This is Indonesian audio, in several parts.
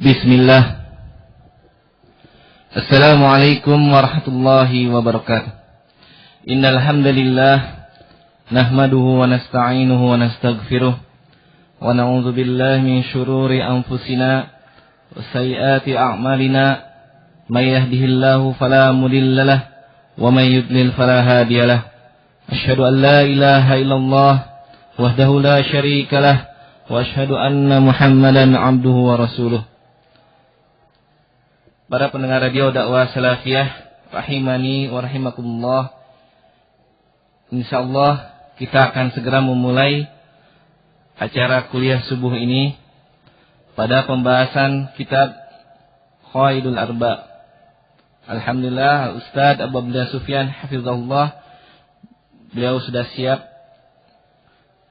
Bismillah. Assalamualaikum warahmatullahi wabarakatuh. Innal hamdalillah nahmaduhu wa nasta'inuhu wa nastaghfiruh wa na'udzu billahi min shururi anfusina wa sayyiati a'malina. May yahdihillahu fala mudilla lahu wa may yudlil fala hadiya lahu. Asyhadu an la ilaha illallah wahdahu la syarika lahu wa asyhadu anna Muhammadan 'abduhu wa rasuluh. Para pendengar radio dakwah salafiyah rahimani wa rahimakumullah. Insyaallah kita akan segera memulai acara kuliah subuh ini pada pembahasan kitab Qawaidul Arba. Alhamdulillah Ustaz Abu Abdullah Sufyan hafizahullah, beliau sudah siap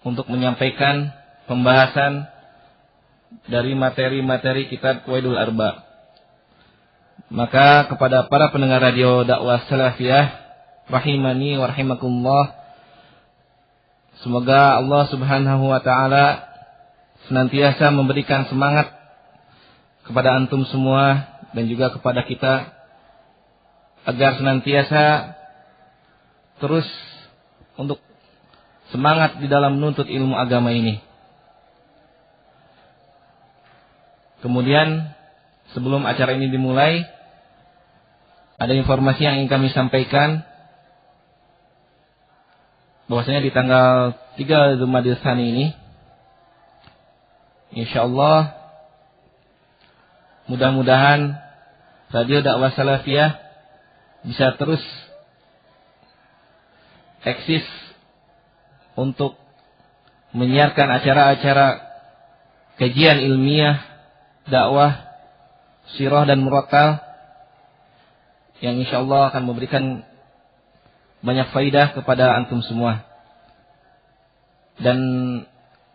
untuk menyampaikan pembahasan dari materi-materi kitab Qawaidul Arba. Maka kepada para pendengar radio dakwah salafiyah rahimani wa rahimakumullah, semoga Allah Subhanahu wa taala senantiasa memberikan semangat kepada antum semua dan juga kepada kita agar senantiasa terus untuk semangat di dalam menuntut ilmu agama ini. Kemudian sebelum acara ini dimulai, ada informasi yang ingin kami sampaikan, bahwasanya di tanggal 3 Jumadil Tsani ini, insyaallah mudah-mudahan radio dakwah salafiyah bisa terus eksis untuk menyiarkan acara-acara kajian ilmiah, dakwah, sirah dan murattal yang insyaallah akan memberikan banyak faidah kepada antum semua. Dan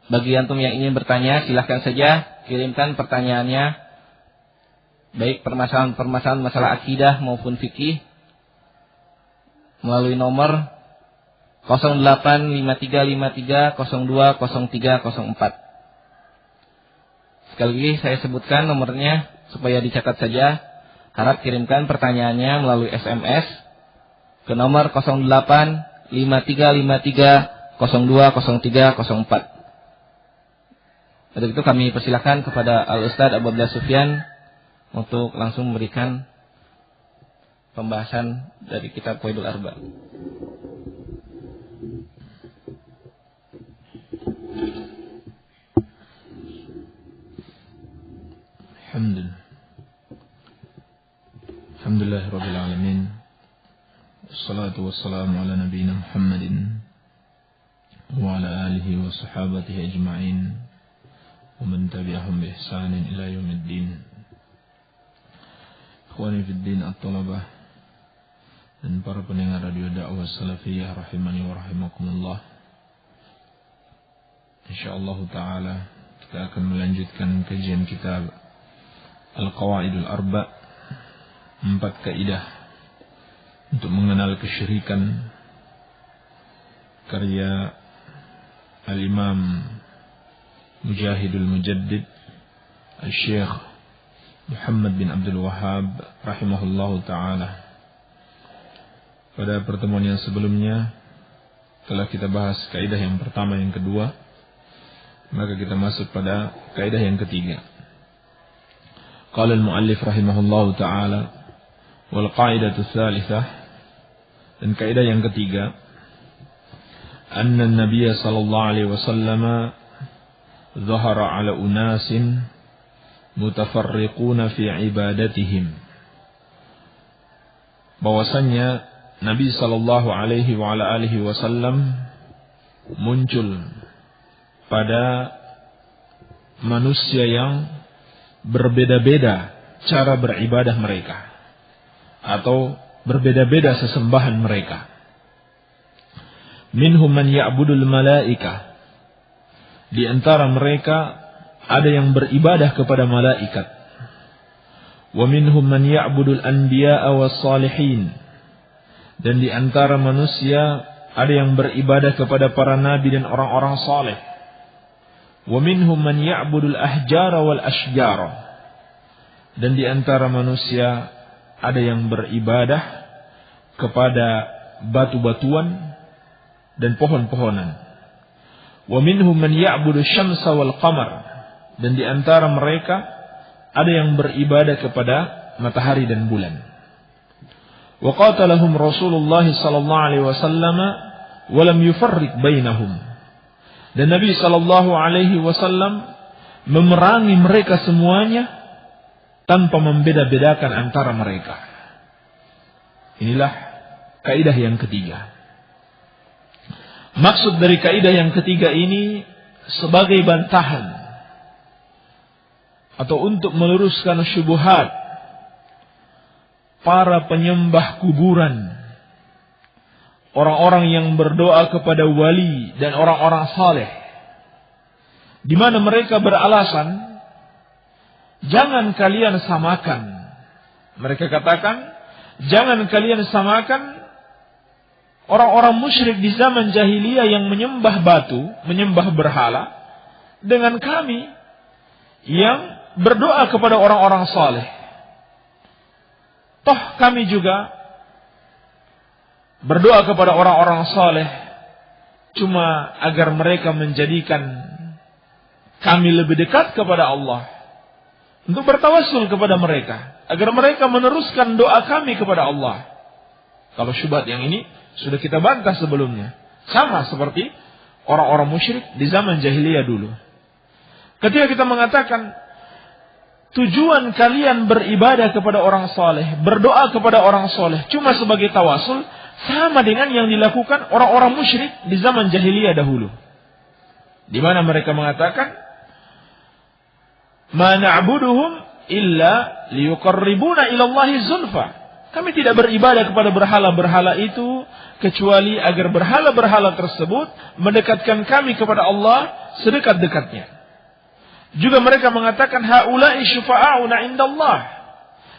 bagi antum yang ingin bertanya, silahkan saja kirimkan pertanyaannya, baik permasalahan masalah akidah maupun fikih, melalui nomor 085353020304. Sekali lagi saya sebutkan nomornya supaya dicatat saja. Harap kirimkan pertanyaannya melalui SMS ke nomor 085353020304. Untuk itu kami persilakan kepada Al-Ustaz Abu Abdullah Sufyan untuk langsung memberikan pembahasan dari kitab Qawaidul Arba. Alhamdulillah Rabbil Alamin. Wassalatu wassalamu ala nabiyyina Muhammadin wa ala alihi wa sahabatihi ajma'in wa man tabi'ahum bi ihsanin ila yaumiddin. Ikhwani fid din at-talabah dan para pendengar radio dakwah salafiyah rahimani wa rahimakumullah. Insyaallah taala kita akan melanjutkan kajian kitab Al-Qawaidul Arba', 4 kaidah untuk mengenal kesyirikan, karya Al-Imam Mujahidul Mujaddid Al-Syekh Muhammad bin Abdul Wahhab rahimahullahu ta'ala. Pada pertemuan yang sebelumnya telah kita bahas kaidah yang pertama, yang kedua, maka kita masuk pada kaidah yang ketiga. Qala al-muallif rahimahullahu ta'ala, wal qaidatu tsalitsah, dan kaidah yang ketiga, anna an-nabiy sallallahu alaihi wasallam zahara ala unasin mutafarriquna fi ibadatihim, bahwasannya Nabi sallallahu alaihi wa ala alihi wasallam muncul pada manusia yang berbeda-beda cara beribadah mereka, atau berbeda-beda sesembahan mereka. Minhum man ya'budul malaika, di antara mereka ada yang beribadah kepada malaikat. Wa minhum man ya'budul anbiya'a was salihin, dan di antara manusia ada yang beribadah kepada para nabi dan orang-orang saleh. Wa minhum man ya'budul ahjara wal ashjara, dan di antara manusia ada yang beribadah kepada batu-batuan dan pohon-pohonan. Wa minhum man ya'budu syamsa wal qamar, dan di antara mereka ada yang beribadah kepada matahari dan bulan. Wa qatalahum Rasulullah sallallahu alaihi wasallam wa lam yufarriq bainahum. Dan Nabi sallallahu alaihi wasallam memerangi mereka semuanya tanpa membeda-bedakan antara mereka. Inilah kaidah yang ketiga. Maksud dari kaidah yang ketiga ini sebagai bantahan atau untuk meluruskan syubhat para penyembah kuburan, orang-orang yang berdoa kepada wali dan orang-orang saleh, di mana mereka beralasan, jangan kalian samakan. Mereka katakan, jangan kalian samakan orang-orang musyrik di zaman jahiliyah yang menyembah batu, menyembah berhala, dengan kami yang berdoa kepada orang-orang saleh. Toh kami juga berdoa kepada orang-orang saleh cuma agar mereka menjadikan kami lebih dekat kepada Allah, untuk bertawassul kepada mereka, agar mereka meneruskan doa kami kepada Allah. Kalau syubhat yang ini sudah kita bantah sebelumnya. Sama seperti orang-orang musyrik di zaman jahiliyah dulu. Ketika kita mengatakan tujuan kalian beribadah kepada orang saleh, berdoa kepada orang saleh cuma sebagai tawasul, sama dengan yang dilakukan orang-orang musyrik di zaman jahiliyah dahulu. Di mana mereka mengatakan, "Ma na'buduhum illa liyuqarribuna ila Allahi zulfa." Kami tidak beribadah kepada berhala-berhala itu kecuali agar berhala-berhala tersebut mendekatkan kami kepada Allah sedekat-dekatnya. Juga mereka mengatakan, haula'i syufa'auna indallah.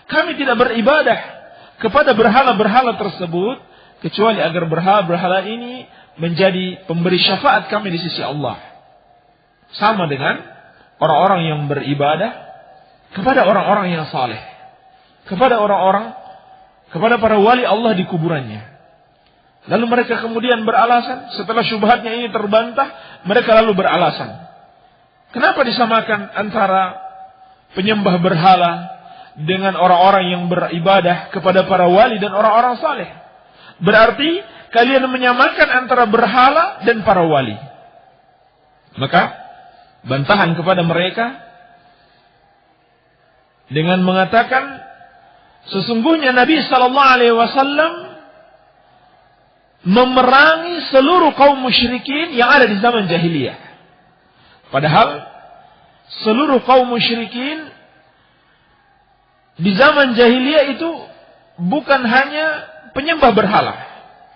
Kami tidak beribadah kepada berhala-berhala tersebut kecuali agar berhala-berhala ini menjadi pemberi syafaat kami di sisi Allah. Sama dengan orang-orang yang beribadah kepada orang-orang yang saleh, kepada para wali Allah di kuburannya. Lalu mereka kemudian beralasan, setelah syubhatnya ini terbantah, mereka lalu beralasan, kenapa disamakan antara penyembah berhala dengan orang-orang yang beribadah kepada para wali dan orang-orang saleh? Berarti kalian menyamakan antara berhala dan para wali. Maka bantahan kepada mereka dengan mengatakan, sesungguhnya Nabi sallallahu alaihi wasallam memerangi seluruh kaum musyrikin yang ada di zaman jahiliyah. Padahal seluruh kaum musyrikin di zaman jahiliyah itu bukan hanya penyembah berhala.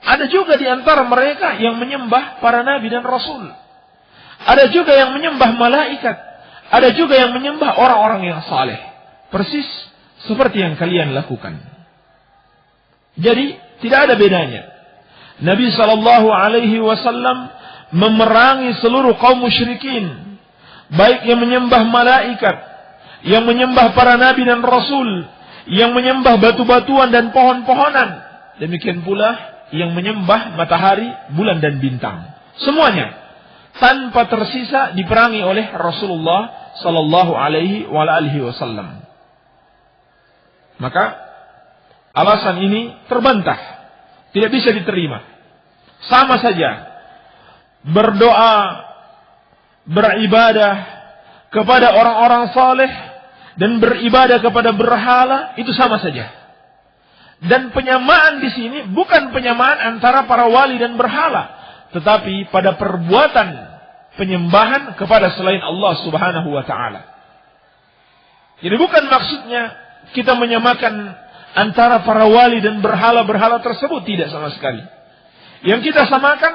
Ada juga di antara mereka yang menyembah para nabi dan rasul. Ada juga yang menyembah malaikat. Ada juga yang menyembah orang-orang yang saleh. Persis seperti yang kalian lakukan. Jadi tidak ada bedanya. Nabi sallallahu alaihi wasallam memerangi seluruh kaum musyrikin, baik yang menyembah malaikat, yang menyembah para nabi dan rasul, yang menyembah batu-batuan dan pohon-pohonan, demikian pula yang menyembah matahari, bulan dan bintang. Semuanya tanpa tersisa diperangi oleh Rasulullah sallallahu alaihi wasallam. Maka alasan ini terbantah, tidak bisa diterima. Sama saja berdoa, beribadah kepada orang-orang saleh dan beribadah kepada berhala itu sama saja. Dan penyamaan di sini bukan penyamaan antara para wali dan berhala, tetapi pada perbuatan penyembahan kepada selain Allah Subhanahu wa taala. Jadi bukan maksudnya kita menyamakan antara para wali dan berhala-berhala tersebut, tidak sama sekali. Yang kita samakan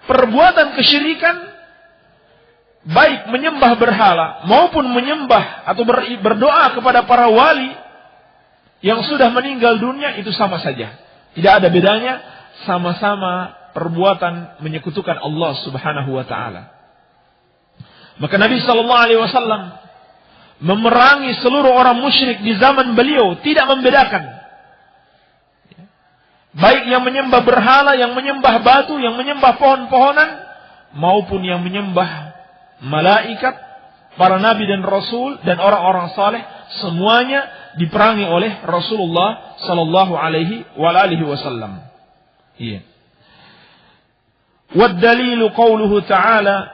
perbuatan kesyirikan, baik menyembah berhala maupun menyembah atau berdoa kepada para wali yang sudah meninggal dunia, itu sama saja. Tidak ada bedanya, sama-sama perbuatan menyekutukan Allah Subhanahu wa taala. Maka Nabi sallallahu alaihi wasallam memerangi seluruh orang musyrik di zaman beliau, tidak membedakan. Baik yang menyembah berhala, yang menyembah batu, yang menyembah pohon-pohonan, maupun yang menyembah malaikat, para nabi dan rasul, dan orang-orang saleh, semuanya diperangi oleh Rasulullah sallallahu alaihi wasallam. Iya. Wad dalilu qauluhu ta'ala,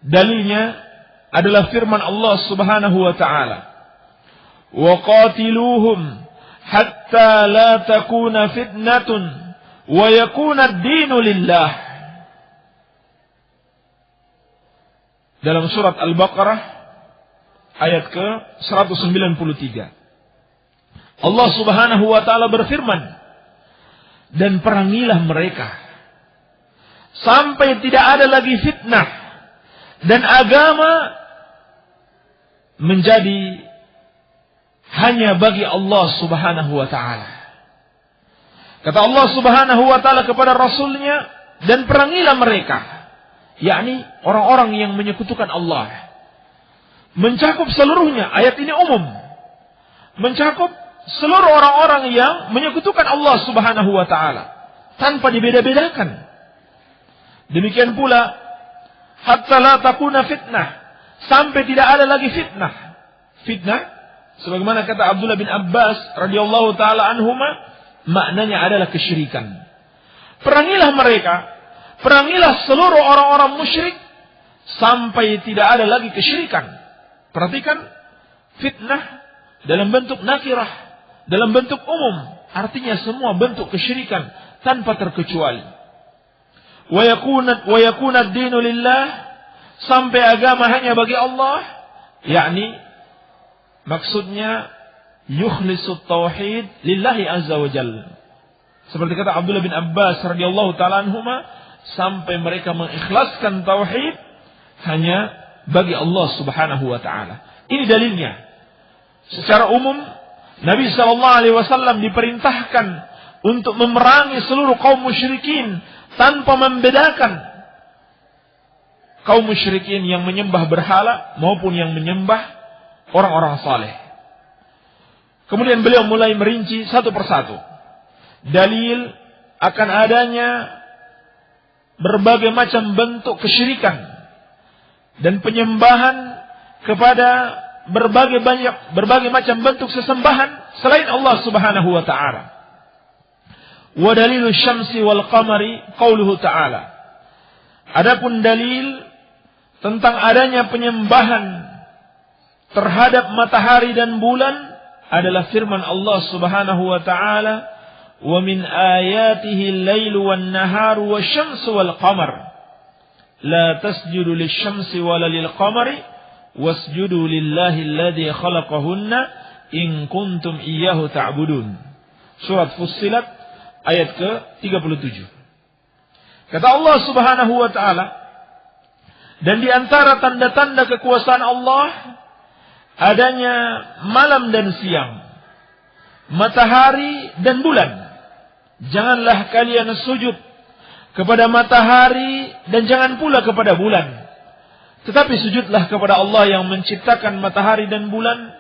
dalilnya adalah firman Allah Subhanahu wa ta'ala, wa qatiluhum hatta la takuna fitnatun wa yakuna ad-dinu lillah. Dalam surat Al-Baqarah ayat ke-193, Allah Subhanahu wa ta'ala berfirman, dan perangilah mereka sampai tidak ada lagi fitnah dan agama menjadi hanya bagi Allah Subhanahu wa ta'ala. Kata Allah Subhanahu wa ta'ala kepada Rasulnya, dan perangilah mereka, yakni orang-orang yang menyekutukan Allah. Mencakup seluruhnya, ayat ini umum, mencakup seluruh orang-orang yang menyekutukan Allah Subhanahu wa ta'ala tanpa dibeda-bedakan. Demikian pula hatta la takuna fitnah, sampai tidak ada lagi fitnah. Fitnah, sebagaimana kata Abdullah bin Abbas radhiyallahu taala anhuma, maknanya adalah kesyirikan. Perangilah mereka, perangilah seluruh orang-orang musyrik sampai tidak ada lagi kesyirikan. Perhatikan, fitnah dalam bentuk nakirah, dalam bentuk umum, artinya semua bentuk kesyirikan tanpa terkecuali. Wa yakuna ad-dinu lillah, sampai agama hanya bagi Allah, yakni maksudnya yukhlisut tauhid lillahi azza wa jalla. Seperti kata Abdullah bin Abbas radhiyallahu taala anhuma, sampai mereka mengikhlaskan tauhid hanya bagi Allah Subhanahu wa taala. Ini dalilnya. Secara umum Nabi sallallahu alaihi wasallam diperintahkan untuk memerangi seluruh kaum musyrikin tanpa membedakan kaum musyrikin yang menyembah berhala maupun yang menyembah orang-orang saleh. Kemudian beliau mulai merinci satu persatu dalil akan adanya berbagai macam bentuk kesyirikan dan penyembahan kepada berbagai macam bentuk sesembahan selain Allah Subhanahu wa ta'ala. Wa dalilu syamsi wal qamari qauluhu ta'ala. Adapun dalil tentang adanya penyembahan terhadap matahari dan bulan adalah firman Allah Subhanahu wa ta'ala, wa min ayatihi al-lailu wan naharu wasyamsu wal qamar la tasjudu lisyamsi wala lil qamari wasjudu lillahi alladhi khalaqahunna in kuntum iyyahu ta'budun. Surat Fussilat ayat ke-37. Kata Allah Subhanahu wa ta'ala, dan di antara tanda-tanda kekuasaan Allah adanya malam dan siang, matahari dan bulan. Janganlah kalian sujud kepada matahari dan jangan pula kepada bulan, tetapi sujudlah kepada Allah yang menciptakan matahari dan bulan,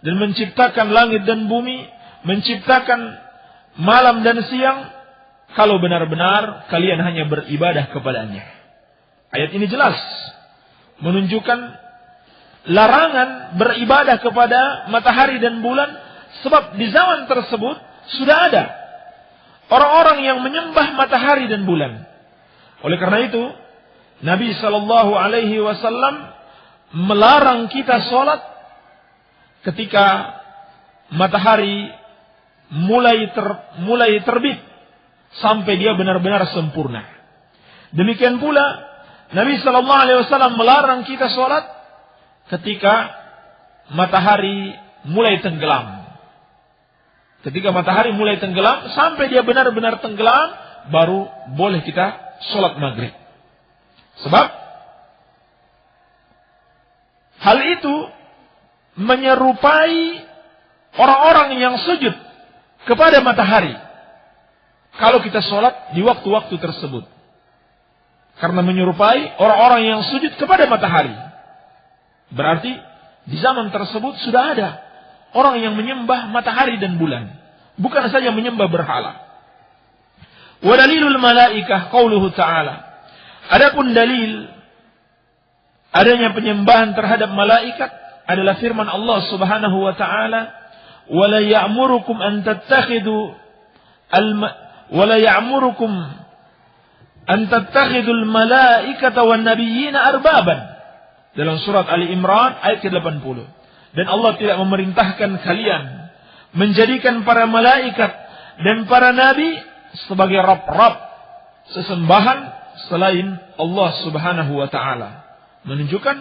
dan menciptakan langit dan bumi, menciptakan malam dan siang, kalau benar-benar kalian hanya beribadah kepadanya. Ayat ini jelas menunjukkan larangan beribadah kepada matahari dan bulan, sebab di zaman tersebut sudah ada orang-orang yang menyembah matahari dan bulan. Oleh karena itu, Nabi sallallahu alaihi wasallam melarang kita sholat ketika matahari mulai terbit sampai dia benar-benar sempurna. Demikian pula Nabi sallallahu alaihi wasallam melarang kita sholat ketika matahari mulai tenggelam. Ketika matahari mulai tenggelam sampai dia benar-benar tenggelam, baru boleh kita sholat maghrib. Sebab hal itu menyerupai orang-orang yang sujud kepada matahari kalau kita sholat di waktu-waktu tersebut. Karena menyerupai orang-orang yang sujud kepada matahari. Berarti Di zaman tersebut sudah ada orang yang menyembah matahari dan bulan, bukan saja menyembah berhala. Wa dalilul malaikah qauluhu ta'ala. Adapun dalil adanya penyembahan terhadap malaikat adalah firman Allah Subhanahu wa taala, "Wa la ya'murukum an tattakhidhu al malaikata wan nabiyyina arbaban." Dalam surat Ali Imran ayat ke-80. Dan Allah tidak memerintahkan kalian menjadikan para malaikat dan para nabi sebagai rab-rab, sesembahan selain Allah Subhanahu wa taala. Menunjukkan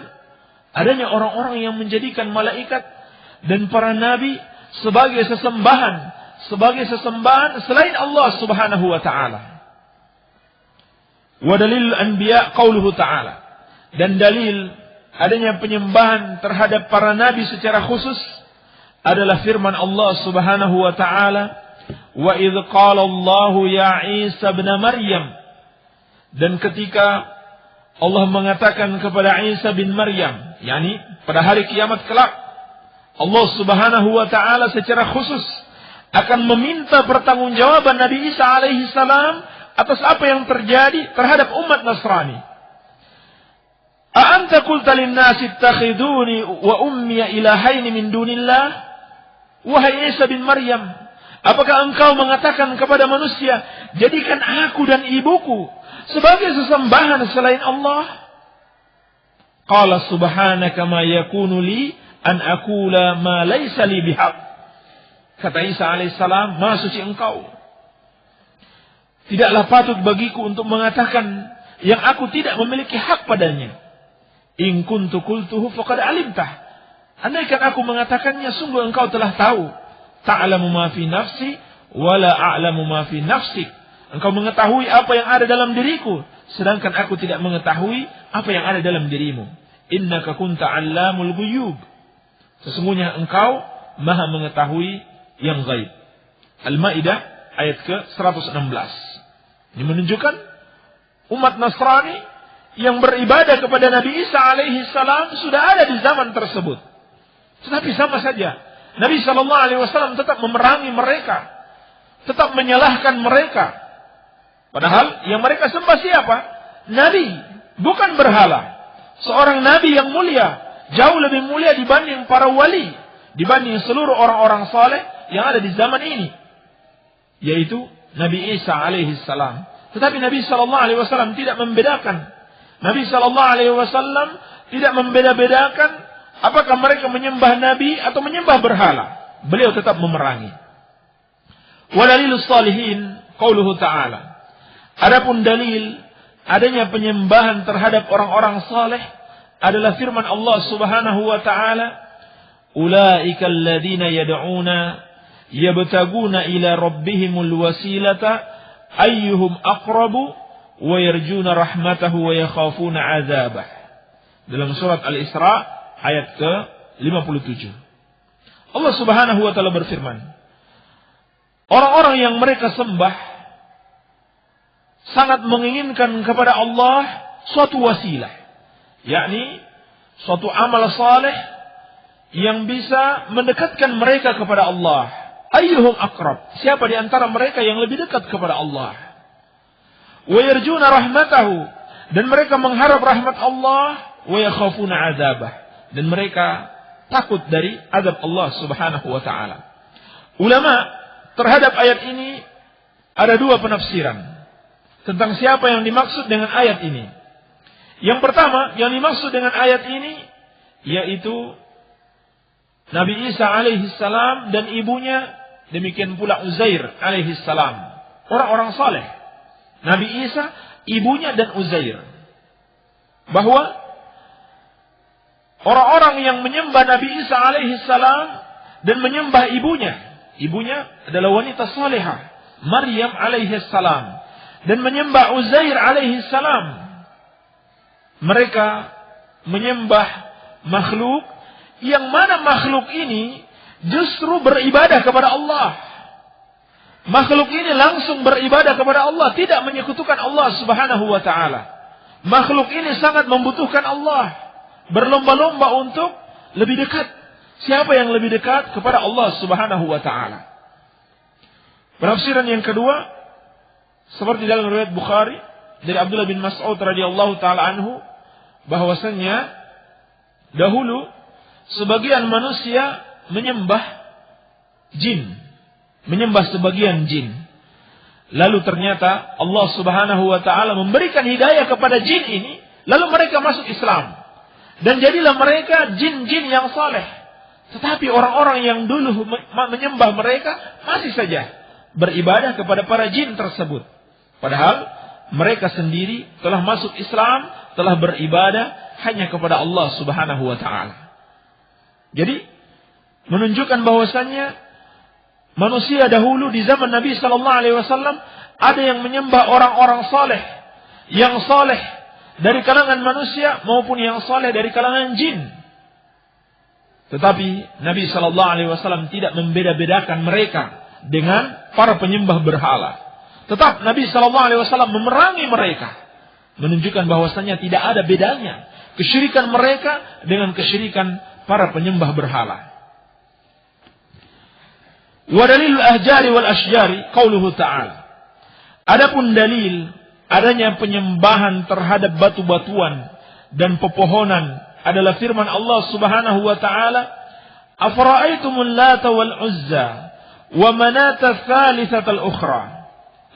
adanya orang-orang yang menjadikan malaikat dan para nabi sebagai sesembahan selain Allah Subhanahu wa taala. Wa dalilul anbiya qauluhu ta'ala. Dan dalil adanya penyembahan terhadap para nabi secara khusus adalah firman Allah Subhanahu wa taala, "Wa idz qala Allah ya Isa ibn Maryam." Dan ketika Allah mengatakan kepada Isa bin Maryam, yakni pada hari kiamat kelak, Allah Subhanahu wa taala secara khusus akan meminta pertanggungjawaban Nabi Isa alaihi salam atas apa yang terjadi terhadap umat Nasrani. "A anta qulta lin-nasi ittakhiduni wa ummi ilahaini min dunillah?" Wahai Isa bin Maryam, apakah engkau mengatakan kepada manusia, jadikan aku dan ibuku sebagai sesembahan selain Allah? Qala subhanaka ma yakunu li an aqula ma laysa li bihaq. Kata Isa alaihissalam, Maha suci engkau. Tidaklah patut bagiku untuk mengatakan yang aku tidak memiliki hak padanya. In kuntu qultuhu faqad alimtah. Andaikan aku mengatakannya, sungguh engkau telah tahu. Ta'lamu ma fi nafsi wa la a'lamu ma fi nafsik. Engkau mengetahui apa yang ada dalam diriku, sedangkan aku tidak mengetahui apa yang ada dalam dirimu. Innaka kunta 'allamul ghuyub. Sesungguhnya engkau Maha mengetahui yang gaib. Al-Maidah ayat ke-116. Ini menunjukkan umat Nasrani yang beribadah kepada Nabi Isa alaihi salam sudah ada di zaman tersebut. Tetapi sama saja, Nabi sallallahu alaihi wasallam tetap memerangi mereka, tetap menyalahkan mereka. Padahal yang mereka sembah siapa? Nabi, bukan berhala. Seorang nabi yang mulia, jauh lebih mulia dibanding para wali, dibanding seluruh orang-orang saleh yang ada di zaman ini, yaitu Nabi Isa alaihi salam. Tetapi Nabi sallallahu alaihi wasallam tidak membedakan. Nabi sallallahu alaihi wasallam tidak membeda-bedakan apakah mereka menyembah nabi atau menyembah berhala. Beliau tetap memerangi. Wa dalilus salihin qauluhu ta'ala. Adapun dalil adanya penyembahan terhadap orang-orang saleh adalah firman Allah Subhanahu wa taala, "Ulaika alladziina yad'una yabtaguna ila rabbihimul wasilata ayyuhum aqrabu wa yarjuna rahmatahu wa yakhafuna 'adzabah." Dalam surat Al-Isra ayat ke-57. Allah Subhanahu wa taala berfirman, orang-orang yang mereka sembah sangat menginginkan kepada Allah suatu wasilah, yakni suatu amal saleh yang bisa mendekatkan mereka kepada Allah. Ayyuhum aqrab, siapa di antara mereka yang lebih dekat kepada Allah? Wa yarjuna rahmatahu, dan mereka mengharap rahmat Allah. Wa yakhafuna 'adzabah, dan mereka takut dari azab Allah Subhanahu wa taala. Ulama terhadap ayat ini ada dua penafsiran tentang siapa yang dimaksud dengan ayat ini. Yang pertama, yang dimaksud dengan ayat ini yaitu Nabi Isa alaihi salam dan ibunya, demikian pula Uzair alaihi salam, orang-orang saleh. Nabi Isa, ibunya dan Uzair. Bahwa orang-orang yang menyembah Nabi Isa alaihi salam dan menyembah ibunya adalah wanita salehah, Maryam alaihi salam, dan menyembah Uzair alaihi salam, mereka menyembah makhluk yang mana makhluk ini justru beribadah kepada Allah. Makhluk ini langsung beribadah kepada Allah, tidak menyekutukan Allah Subhanahu wa taala. Makhluk ini sangat membutuhkan Allah, berlomba-lomba untuk lebih dekat. Siapa yang lebih dekat kepada Allah Subhanahu wa taala? Penafsiran yang kedua, seperti dalam riwayat Bukhari dari Abdullah bin Mas'ud radhiyallahu taala anhu, bahwasanya dahulu sebagian manusia menyembah jin, menyembah sebagian jin. Lalu ternyata Allah Subhanahu wa taala memberikan hidayah kepada jin ini, lalu mereka masuk Islam. Dan jadilah mereka jin-jin yang saleh. Tetapi orang-orang yang dulu menyembah mereka masih saja beribadah kepada para jin tersebut. Padahal mereka sendiri telah masuk Islam, telah beribadah hanya kepada Allah Subhanahu wa taala. Jadi menunjukkan bahwasannya manusia dahulu di zaman Nabi sallallahu alaihi wasallam ada yang menyembah orang-orang saleh, yang saleh dari kalangan manusia maupun yang saleh dari kalangan jin. Tetapi Nabi sallallahu alaihi wasallam tidak membeda-bedakan mereka dengan para penyembah berhala. Tetap Nabi sallallahu alaihi wasallam memerangi mereka, menunjukkan bahwasanya tidak ada bedanya kesyirikan mereka dengan kesyirikan para penyembah berhala. Wa dalilul ahjari wal asyjari qauluhu ta'ala. Adapun dalil adanya penyembahan terhadap batu-batuan dan pepohonan adalah firman Allah Subhanahu wa taala, "Afara'aitumul Lata wal Uzza wa Manata tsalitsatal ukhra."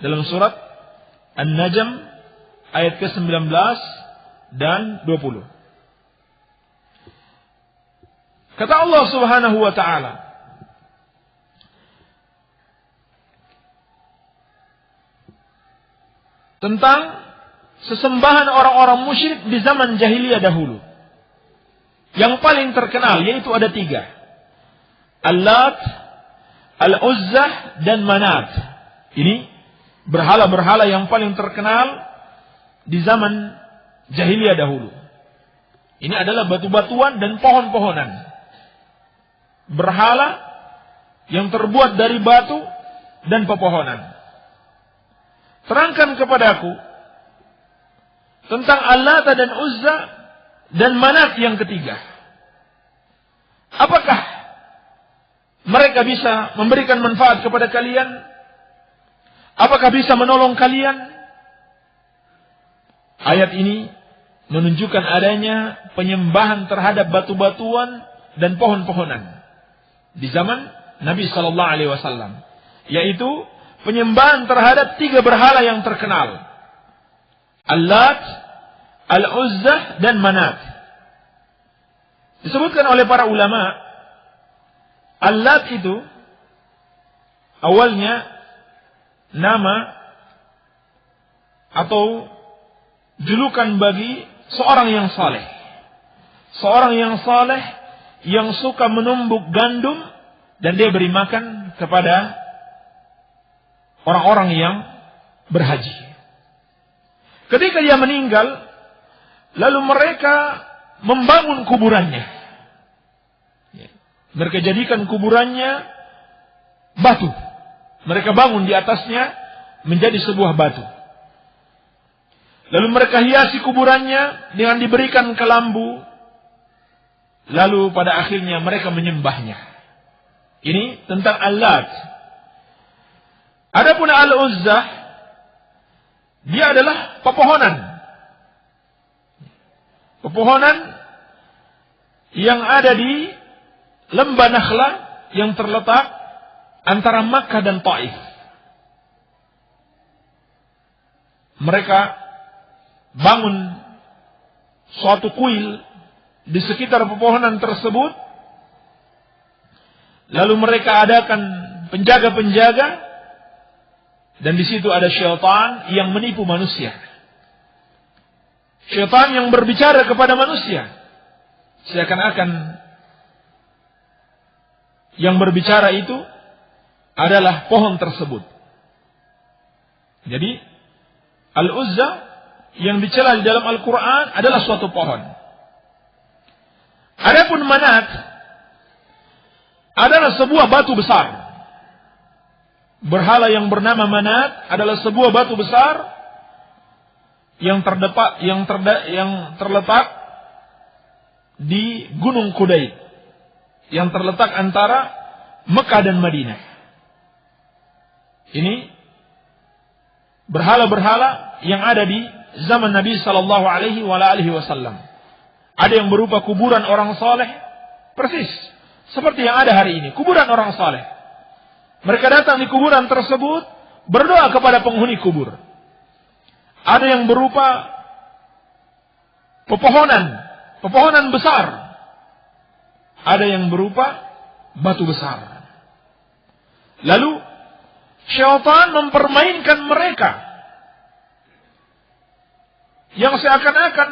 Dalam surat An-Najm ayat ke-19 dan 20. Kata Allah Subhanahu wa taala, tentang sesembahan orang-orang musyrik di zaman jahiliyah dahulu. Yang paling terkenal yaitu ada 3. Al-Lat, Al-Uzzah, dan Manat. Ini berhala-berhala yang paling terkenal di zaman jahiliyah dahulu. Ini adalah batu-batuan dan pohon-pohonan. Berhala yang terbuat dari batu dan pepohonan. Terangkan kepadaku tentang Al-Lata dan Uzza dan Manat yang ketiga. Apakah mereka bisa memberikan manfaat kepada kalian? Apakah bisa menolong kalian? Ayat ini menunjukkan adanya penyembahan terhadap batu-batuan dan pohon-pohonan di zaman Nabi sallallahu alaihi wasallam, yaitu penyembahan terhadap 3 berhala yang terkenal. Al-Lat, Al-Uzzah, dan Manat. Disebutkan oleh para ulama, Al-Lat itu awalnya nama atau julukan bagi seorang yang saleh. Seorang yang saleh yang suka menumbuk gandum dan dia beri makan kepada orang-orang yang berhaji. Ketika dia meninggal, lalu mereka membangun kuburannya. Mereka jadikan kuburannya batu. Mereka bangun di atasnya menjadi sebuah batu. Lalu mereka hiasi kuburannya dengan diberikan kelambu. Lalu pada akhirnya mereka menyembahnya. Ini tentang Al-Lat. Adapun Al-Uzzah, dia adalah pepohonan. Pepohonan yang ada di lembah Nakhla yang terletak antara Makkah dan Taif. Mereka bangun suatu kuil di sekitar pepohonan tersebut. Lalu mereka adakan penjaga-penjaga. Dan di situ ada syaitan yang menipu manusia. Syaitan yang berbicara kepada manusia. Seakan-akan yang berbicara itu adalah pohon tersebut. Jadi Al-Uzza yang dicela di dalam Al-Quran adalah suatu pohon. Adapun Manat adalah sebuah batu besar. Berhala yang bernama Manat adalah sebuah batu besar yang terletak di Gunung Kudaid. yang terletak antara Mekah dan Madinah. Ini berhala-berhala yang ada di zaman Nabi sallallahu alaihi wasallam. Ada yang berupa kuburan orang saleh, persis seperti yang ada hari ini, kuburan orang saleh. Mereka datang di kuburan tersebut, berdoa kepada penghuni kubur. Ada yang berupa pepohonan besar. Ada yang berupa batu besar. Lalu syaitan mempermainkan mereka, yang seakan-akan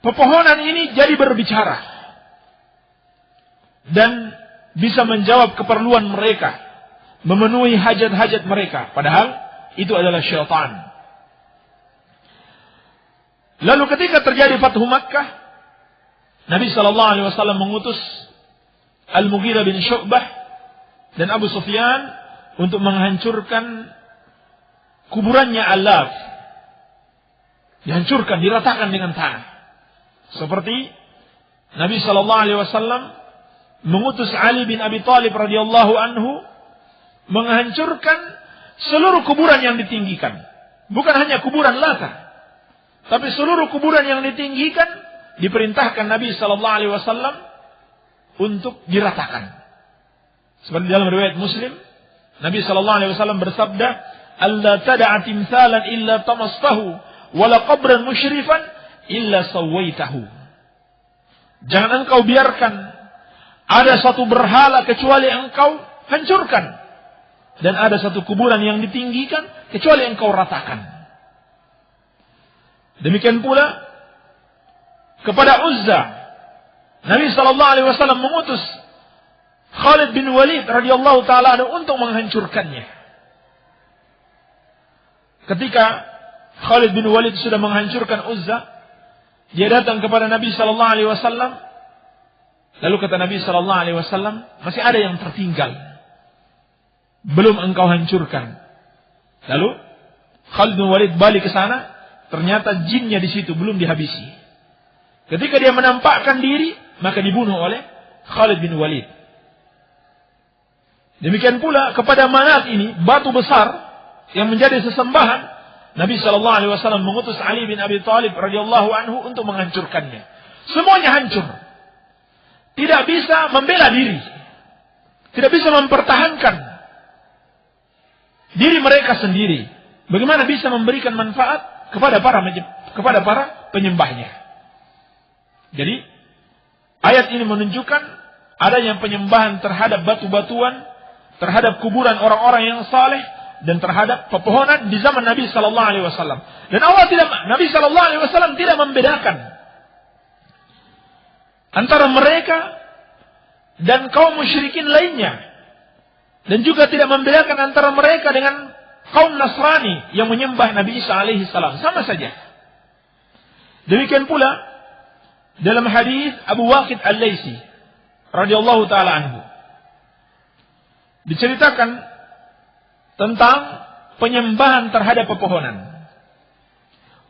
pepohonan ini jadi berbicara dan bisa menjawab keperluan mereka, memenuhi hajat-hajat mereka, padahal itu adalah syaitan. Lalu ketika terjadi Fathu Makkah, Nabi SAW mengutus Al-Mughirah bin Syu'bah dan Abu Sufyan untuk menghancurkan kuburannya Allaf. Dihancurkan, diratakan dengan tanah. Seperti Nabi SAW mengutus Ali bin Abi Thalib radhiyallahu anhu menghancurkan seluruh kuburan yang ditinggikan. Bukan hanya kuburan Lata, tapi seluruh kuburan yang ditinggikan diperintahkan Nabi SAW untuk diratakan. Seperti dalam riwayat Muslim, Nabi SAW bersabda, "Alla tad'a timthalan illa tamastahu, wala qabran musyrifan illa sawaitahu." Jangan engkau biarkan ada satu berhala kecuali engkau hancurkan, dan ada satu kuburan yang ditinggikan kecuali engkau ratakan. Demikian pula kepada Uzza, Nabi SAW mengutus Khalid bin Walid radhiyallahu taala untuk menghancurkannya. Ketika Khalid bin Walid sudah menghancurkan Uzza, dia datang kepada Nabi SAW. Lalu kata Nabi SAW, masih ada yang tertinggal, belum engkau hancurkan. Lalu Khalid bin Walid balik ke sana, ternyata jinnya di situ belum dihabisi. Ketika dia menampakkan diri, maka dibunuh oleh Khalid bin Walid. Demikian pula kepada Manat ini, batu besar yang menjadi sesembahan, Nabi SAW mengutus Ali bin Abi Thalib radhiyallahu anhu untuk menghancurkannya. Semuanya hancur. Tidak bisa membela diri, tidak bisa mempertahankan diri mereka sendiri. Bagaimana bisa memberikan manfaat kepada para penyembahnya? Jadi ayat ini menunjukkan adanya penyembahan terhadap batu-batuan, terhadap kuburan orang-orang yang saleh, dan terhadap pepohonan di zaman Nabi SAW. Dan Nabi SAW tidak membedakan antara mereka dan kaum musyrikin lainnya, dan juga tidak membedakan antara mereka dengan kaum Nasrani yang menyembah Nabi Isa alaihissalam. Sama saja. Demikian pula dalam hadis Abu Waqid Al-Laisi radhiyallahu taala anhu, diceritakan tentang penyembahan terhadap pepohonan.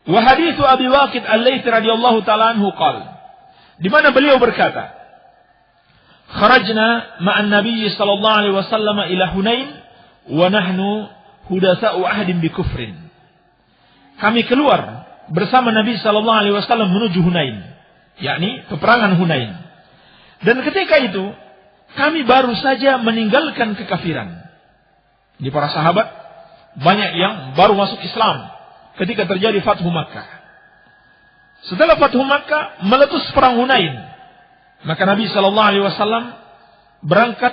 Wa haditsu Abi Waqid Al-Laisi radhiyallahu taala anhu qala, di mana beliau berkata, "Kharajna ma'an Nabi sallallahu alaihi wasallam ila Hunain wa nahnu hudatsa'u ahdin bi kufrin." Kami keluar bersama Nabi sallallahu alaihi wasallam menuju Hunain, yakni peperangan Hunain. Dan ketika itu kami baru saja meninggalkan kekafiran. Di para sahabat banyak yang baru masuk Islam ketika terjadi Fathu Makkah. Setelah Fathu Makkah meletus perang Hunain, maka Nabi SAW berangkat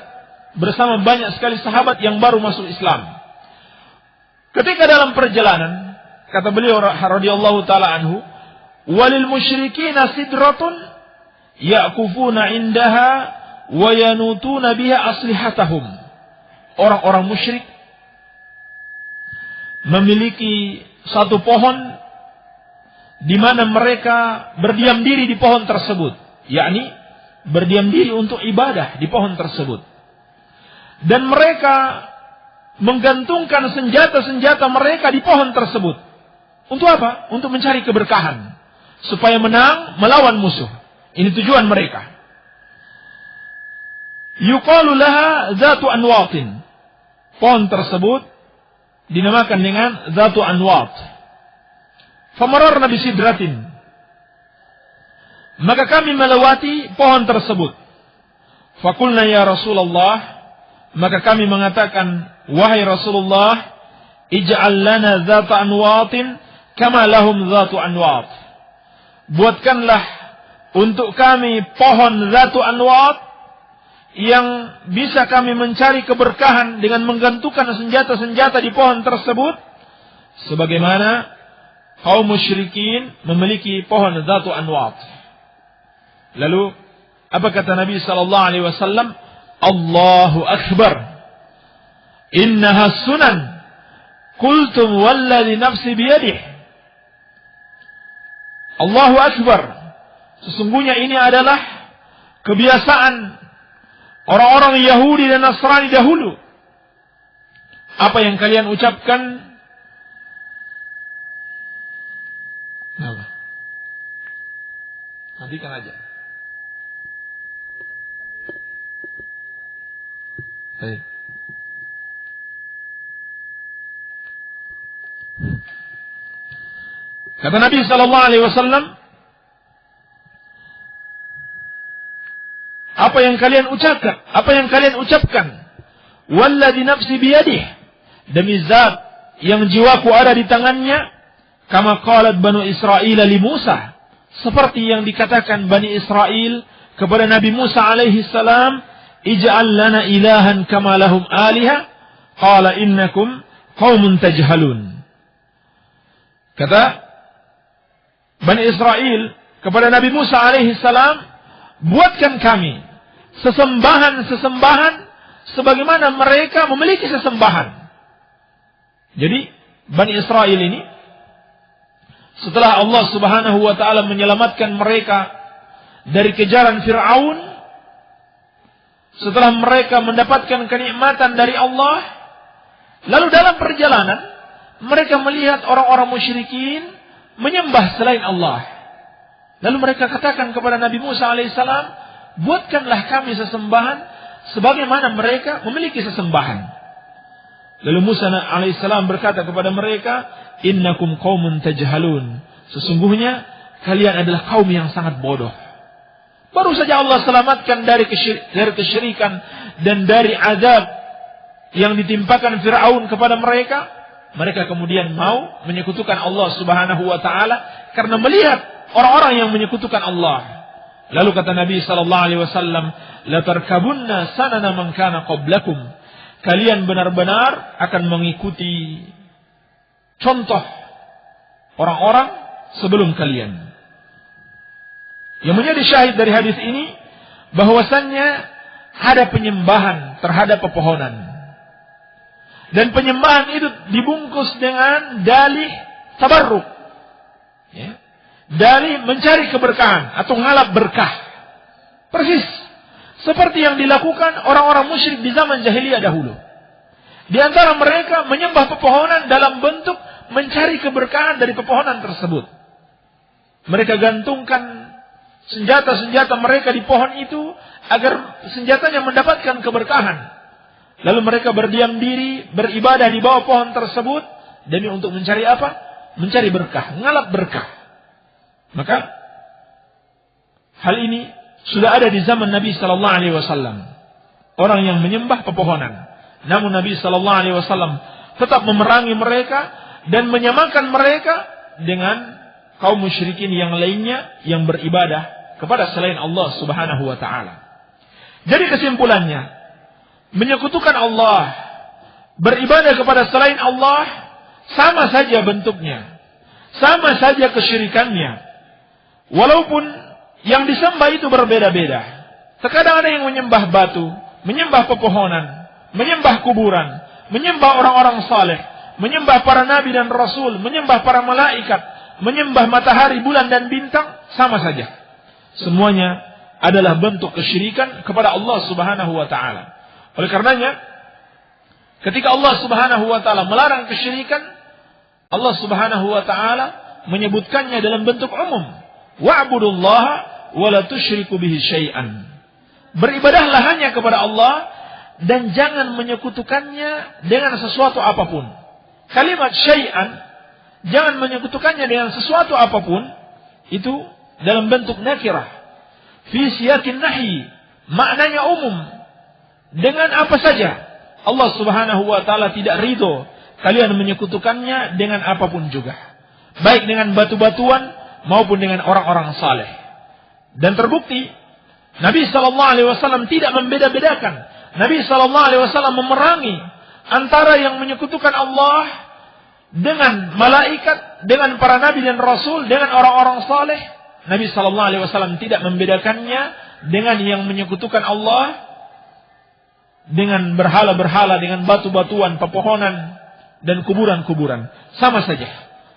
bersama banyak sekali sahabat yang baru masuk Islam. Ketika dalam perjalanan, kata beliau radhiyallahu taala anhu, walil musyrikina sidratun ya'kufuna indaha wa yanutuna biha aslihatahum. Orang-orang musyrik memiliki satu pohon di mana mereka berdiam diri di pohon tersebut, yakni berdiam diri untuk ibadah di pohon tersebut. Dan mereka menggantungkan senjata-senjata mereka di pohon tersebut. Untuk apa? Untuk mencari keberkahan, supaya menang melawan musuh. Ini tujuan mereka. yuqalu laha zatu anwatin. Pohon tersebut dinamakan dengan zatu anwat. Famararna bisidratin. Maka kami melewati pohon tersebut. Fakulna ya Rasulullah. Maka kami mengatakan, wahai Rasulullah, ij'al lana zata anwatin kama lahum zatu anwat. Buatkanlah untuk kami pohon zatu anwat yang bisa kami mencari keberkahan dengan menggantungkan senjata-senjata di pohon tersebut, sebagaimana kaum musyrikin memiliki pohon zatu anwat. Lalu apa kata Nabi sallallahu alaihi wasallam? Allahu akbar. Innaha sunan. Qultum walladhi nafsi biyadih. Allahu akbar. Sesungguhnya ini adalah kebiasaan orang-orang Yahudi dan Nasrani dahulu. Apa yang kalian ucapkan? Kenapa? Nantikan aja. Baik. Kata Nabi sallallahu alaihi wasallam, apa yang kalian ucapkan, walladzi nafsi biyadihi, demi zat yang jiwaku ada di tangannya, kama qalat Banu Israil li Musa, seperti yang dikatakan Bani Israel kepada Nabi Musa alaihi salam, ij'al lana ilahan kama lahum aliha, qala innakum qaumun tajhalun. Kata Bani Israel kepada Nabi Musa alaihi salam, buatkan kami sesembahan-sesembahan sebagaimana mereka memiliki sesembahan. Jadi Bani Israel ini setelah Allah Subhanahu wa taala menyelamatkan mereka dari kejaran Firaun, setelah mereka mendapatkan kenikmatan dari Allah, lalu dalam perjalanan mereka melihat orang-orang musyrikin menyembah selain Allah. Lalu mereka katakan kepada Nabi Musa alaihissalam, buatkanlah kami sesembahan sebagaimana mereka memiliki sesembahan. Lalu Musa alaihissalam berkata kepada mereka, innakum qaumun tajhalun. Sesungguhnya kalian adalah kaum yang sangat bodoh. Baru saja Allah selamatkan dari kesyirikan dan dari azab yang ditimpakan Fir'aun kepada mereka. Mereka kemudian mau menyekutukan Allah Subhanahu wa taala karena melihat orang-orang yang menyekutukan Allah. Lalu kata Nabi sallallahu alaihi wasallam, la tarkabunna sanana man kana qablakum. Kalian benar-benar akan mengikuti contoh orang-orang sebelum kalian. Yang menjadi syahid dari hadis ini bahwasannya ada penyembahan terhadap pepohonan. Dan penyembahan itu dibungkus dengan dalih tabarruk. Ya. Dalih mencari keberkahan atau ngalap berkah. Persis seperti yang dilakukan orang-orang musyrik di zaman jahiliyah dahulu. Di antara mereka menyembah pepohonan dalam bentuk mencari keberkahan dari pepohonan tersebut. Mereka gantungkan senjata-senjata mereka di pohon itu agar senjatanya mendapatkan keberkahan. Lalu mereka berdiam diri, beribadah di bawah pohon tersebut demi untuk mencari apa? Mencari berkah, ngalap berkah. Maka hal ini sudah ada di zaman Nabi sallallahu alaihi wasallam. Orang yang menyembah pepohonan. Namun Nabi sallallahu alaihi wasallam tetap memerangi mereka dan menyamakan mereka dengan kaum musyrikin yang lainnya yang beribadah kepada selain Allah Subhanahu wa taala. Jadi kesimpulannya, menyekutukan Allah, beribadah kepada selain Allah sama saja bentuknya, sama saja kesyirikannya. Walaupun yang disembah itu berbeda-beda. Terkadang ada yang menyembah batu, menyembah pepohonan, menyembah kuburan, menyembah orang-orang saleh, menyembah para nabi dan rasul, menyembah para malaikat, menyembah matahari, bulan dan bintang, sama saja. Semuanya adalah bentuk kesyirikan kepada Allah Subhanahu wa taala. Oleh karenanya, ketika Allah Subhanahu wa taala melarang kesyirikan, Allah Subhanahu wa taala menyebutkannya dalam bentuk umum. Wa'budullaha wa la tusyriku bihi syai'an. beribadahlah hanya kepada Allah dan jangan menyekutukannya dengan sesuatu apapun. Kalimat syai'an, jangan menyekutukannya dengan sesuatu apapun, itu dalam bentuk nakirah. Fi siyakin nahi, maknanya umum. Dengan apa saja Allah Subhanahu wa taala tidak ridho kalian menyekutukannya dengan apapun juga. Baik dengan batu-batuan maupun dengan orang-orang saleh. Dan terbukti Nabi sallallahu alaihi wasallam tidak membeda-bedakan. Nabi sallallahu alaihi wasallam memerangi antara yang menyekutukan Allah dengan malaikat, dengan para nabi dan rasul, dengan orang-orang saleh. Nabi sallallahu alaihi wasallam tidak membedakannya dengan yang menyekutukan Allah dengan berhala-berhala, dengan batu-batuan, pepohonan dan kuburan-kuburan. Sama saja.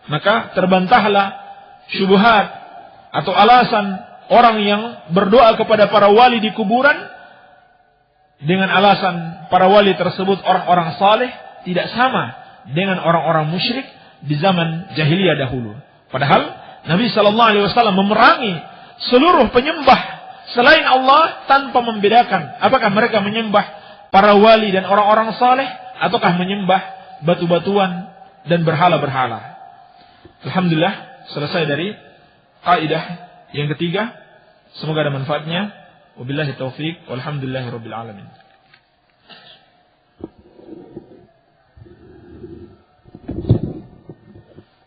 Maka terbantahlah syubhat atau alasan orang yang berdoa kepada para wali di kuburan dengan alasan para wali tersebut orang-orang saleh tidak sama dengan orang-orang musyrik di zaman jahiliyah dahulu. Padahal Nabi sallallahu alaihi wasallam memerangi seluruh penyembah selain Allah tanpa membedakan apakah mereka menyembah para wali dan orang-orang saleh ataukah menyembah batu-batuan dan berhala-berhala. Alhamdulillah, selesai dari kaidah yang ketiga. Semoga ada manfaatnya. Wabillahi taufiq, walhamdulillahirabbil alamin.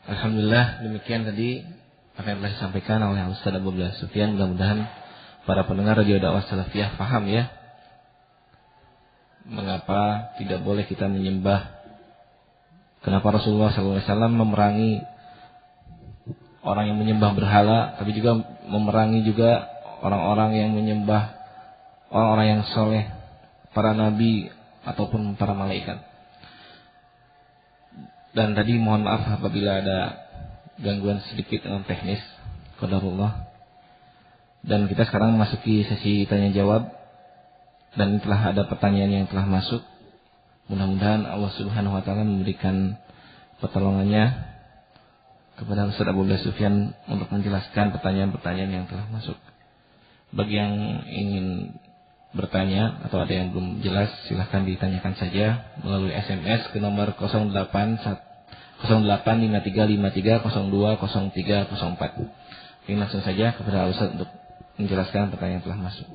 Alhamdulillah, demikian tadi apa yang telah disampaikan oleh Ustaz Abu Abdullah Sufyan. Mudah-mudahan para pendengar Radio Dakwah Salafiyah paham ya, mengapa tidak boleh kita menyembah, kenapa Rasulullah SAW memerangi orang yang menyembah berhala, tapi juga memerangi juga orang-orang yang menyembah orang-orang yang soleh, para nabi ataupun para malaikat. Dan tadi mohon maaf apabila ada gangguan sedikit dengan teknis, qadarullah. Dan kita sekarang masuki sesi tanya jawab. Dan telah ada pertanyaan yang telah masuk. Mudah-mudahan Allah Subhanahu wa taala memberikan pertolongannya kepada Ustaz Abu Abdullah Sufyan untuk menjelaskan pertanyaan-pertanyaan yang telah masuk. Bagi yang ingin bertanya atau ada yang belum jelas, silahkan ditanyakan saja melalui SMS ke nomor 085353020304. Ini langsung saja kepada Ustaz untuk menjelaskan pertanyaan yang telah masuk.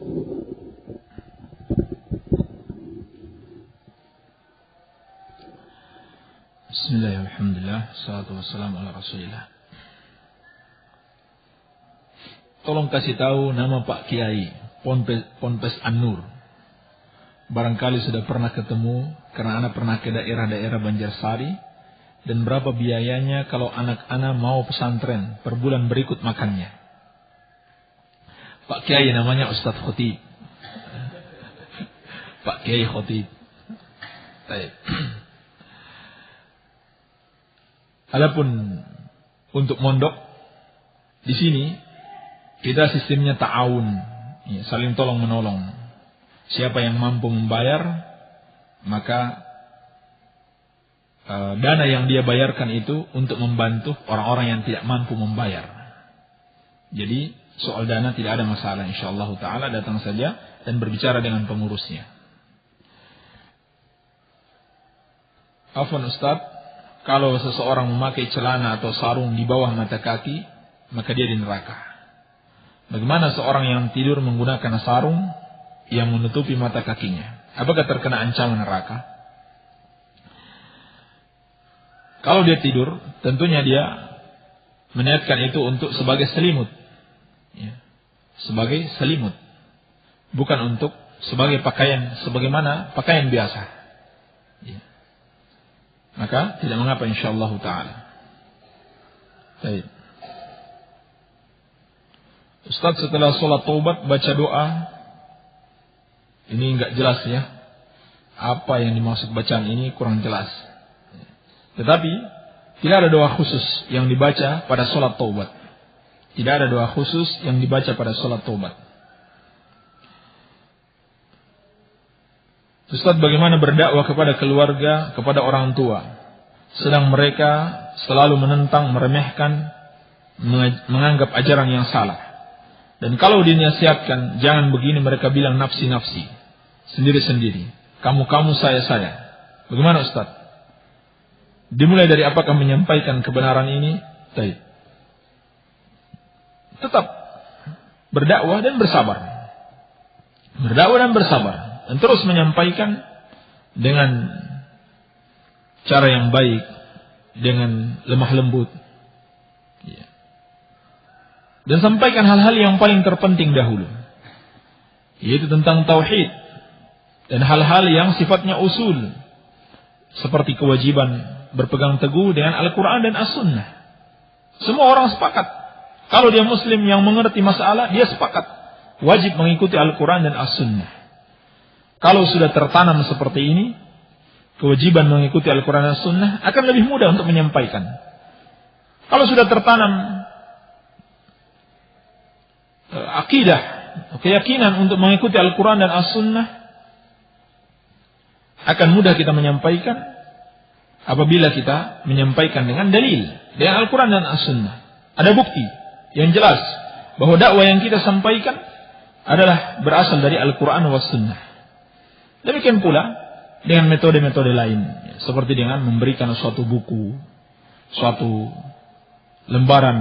Bismillahirrahmanirrahim. Alhamdulillah, salatu wassalamu ala Rasulillah. Tolong kasih tahu nama Pak Kiai Ponpes An-Nur. Barangkali sudah pernah ketemu karena anak pernah ke daerah-daerah Banjarsari. Dan berapa biayanya kalau anak-anak mau pesantren per bulan berikut makannya. Pak Kiai namanya Ustadz Khotib. Pak Kiai Khotib. Baik. Adapun untuk mondok di sini kita sistemnya ta'awun, ya, saling tolong menolong. Siapa yang mampu membayar, maka dana yang dia bayarkan itu untuk membantu orang-orang yang tidak mampu membayar. Jadi soal dana tidak ada masalah, insyaallah taala datang saja dan berbicara dengan pengurusnya. Afwan Ustaz, kalau seseorang memakai celana atau sarung di bawah mata kaki, maka dia di neraka. Bagaimana seorang yang tidur menggunakan sarung yang menutupi mata kakinya? Apakah terkena ancaman neraka? Kalau dia tidur, tentunya dia meniatkan itu untuk sebagai selimut. Ya, sebagai selimut. Bukan untuk sebagai pakaian, sebagaimana pakaian biasa. Ya. Maka tidak mengapa insyaallah ta'ala. Baik. Ustaz, setelah sholat taubat baca doa, ini enggak jelas ya. Apa yang dimaksud bacaan ini kurang jelas. Tetapi tidak ada doa khusus yang dibaca pada sholat taubat. Tidak ada doa khusus yang dibaca pada sholat taubat. Ustaz, bagaimana berdakwah kepada keluarga, kepada orang tua, sedang mereka selalu menentang, meremehkan, menganggap ajaran yang salah. Dan kalau dinasihatkan, jangan begini, mereka bilang nafsi-nafsi, sendiri-sendiri. Kamu-kamu, saya-saya. Bagaimana Ustaz? Dimulai dari apakah menyampaikan kebenaran ini? Baik. Tetap berdakwah dan bersabar. Berdakwah dan bersabar. Dan terus menyampaikan dengan cara yang baik, dengan lemah lembut. Dan sampaikan hal-hal yang paling terpenting dahulu, yaitu tentang tauhid dan hal-hal yang sifatnya usul, seperti kewajiban berpegang teguh dengan Al-Quran dan As-Sunnah. Semua orang sepakat, kalau dia muslim yang mengerti masalah, dia sepakat wajib mengikuti Al-Quran dan As-Sunnah. Kalau sudah tertanam seperti ini, kewajiban mengikuti Al-Quran dan As-Sunnah, akan lebih mudah untuk menyampaikan. Kalau sudah tertanam akidah, keyakinan untuk mengikuti Al-Quran dan As-Sunnah, akan mudah kita menyampaikan apabila kita menyampaikan dengan dalil, dengan Al-Quran dan As-Sunnah. Ada bukti yang jelas bahwa dakwah yang kita sampaikan adalah berasal dari Al-Quran dan As-Sunnah. Demikian pula dengan metode-metode lain, seperti dengan memberikan suatu buku, suatu lembaran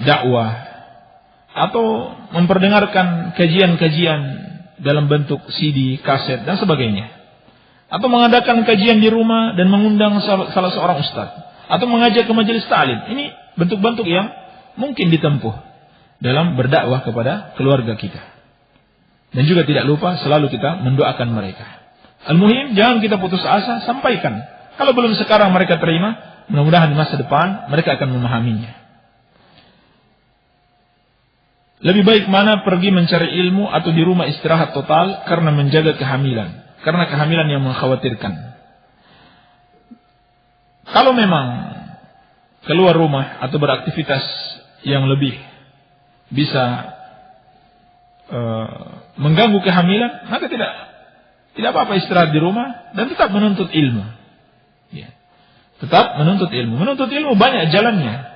dakwah, atau memperdengarkan kajian-kajian dalam bentuk CD, kaset, dan sebagainya. Atau mengadakan kajian di rumah dan mengundang salah seorang ustaz. Atau mengajak ke majelis ta'lim. Ini bentuk-bentuk yang mungkin ditempuh dalam berdakwah kepada keluarga kita. Dan juga tidak lupa selalu kita mendoakan mereka. Al-muhim, jangan kita putus asa, sampaikan. Kalau belum sekarang mereka terima, mudah-mudahan di masa depan mereka akan memahaminya. Lebih baik mana pergi mencari ilmu atau di rumah istirahat total karena menjaga kehamilan. Karena kehamilan yang mengkhawatirkan. Kalau memang keluar rumah atau beraktivitas yang lebih bisa mengganggu kehamilan, maka tidak apa-apa istirahat di rumah dan tetap menuntut ilmu. Ya. Tetap menuntut ilmu. Menuntut ilmu banyak jalannya.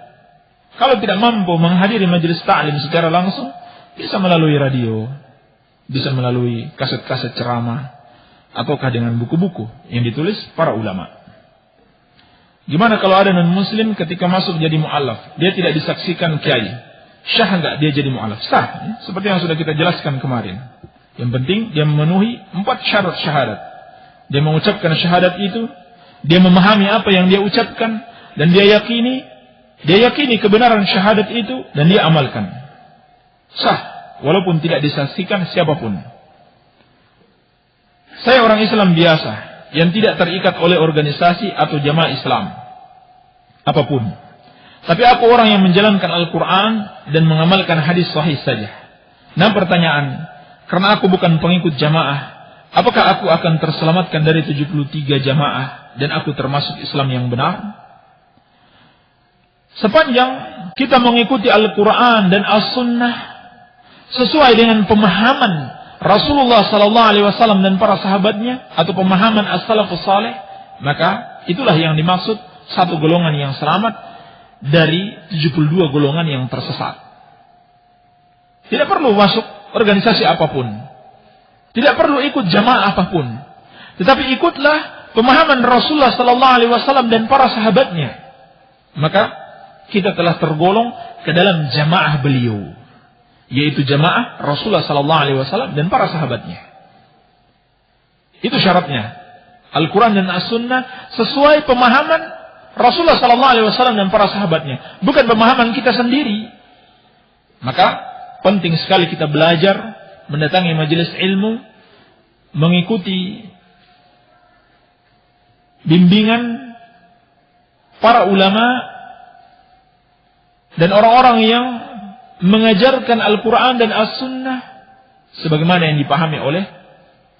Kalau tidak mampu menghadiri majelis ta'lim secara langsung, bisa melalui radio, bisa melalui kaset-kaset ceramah, ataukah dengan buku-buku yang ditulis para ulama. Gimana kalau ada non-muslim ketika masuk jadi mu'allaf, dia tidak disaksikan kiai, syah enggak dia jadi mu'allaf? Sah, ya? Seperti yang sudah kita jelaskan kemarin. Yang penting dia memenuhi 4 syarat syahadat. Dia mengucapkan syahadat itu, dia memahami apa yang dia ucapkan, dan dia yakini kebenaran syahadat itu, dan dia amalkan. Sah, walaupun tidak disaksikan siapapun. Saya orang Islam biasa, yang tidak terikat oleh organisasi atau jamaah Islam apapun. Tapi aku orang yang menjalankan Al-Quran dan mengamalkan hadis sahih saja. Nah pertanyaan, karena aku bukan pengikut jamaah, apakah aku akan terselamatkan dari 73 jamaah dan aku termasuk Islam yang benar? Sepanjang kita mengikuti Al-Quran dan As-Sunnah sesuai dengan pemahaman Rasulullah SAW dan para sahabatnya, atau pemahaman as-salafus saleh, maka itulah yang dimaksud satu golongan yang selamat dari 72 golongan yang tersesat. Tidak perlu masuk organisasi apapun, tidak perlu ikut jamaah apapun, tetapi ikutlah pemahaman Rasulullah SAW dan para sahabatnya, maka kita telah tergolong ke dalam jamaah beliau, yaitu jamaah Rasulullah SAW dan para sahabatnya. Itu syaratnya. Al-Quran dan As-Sunnah sesuai pemahaman Rasulullah SAW dan para sahabatnya, bukan pemahaman kita sendiri. Maka penting sekali kita belajar, mendatangi majelis ilmu, mengikuti bimbingan para ulama dan orang-orang yang mengajarkan Al-Quran dan As-Sunnah sebagaimana yang dipahami oleh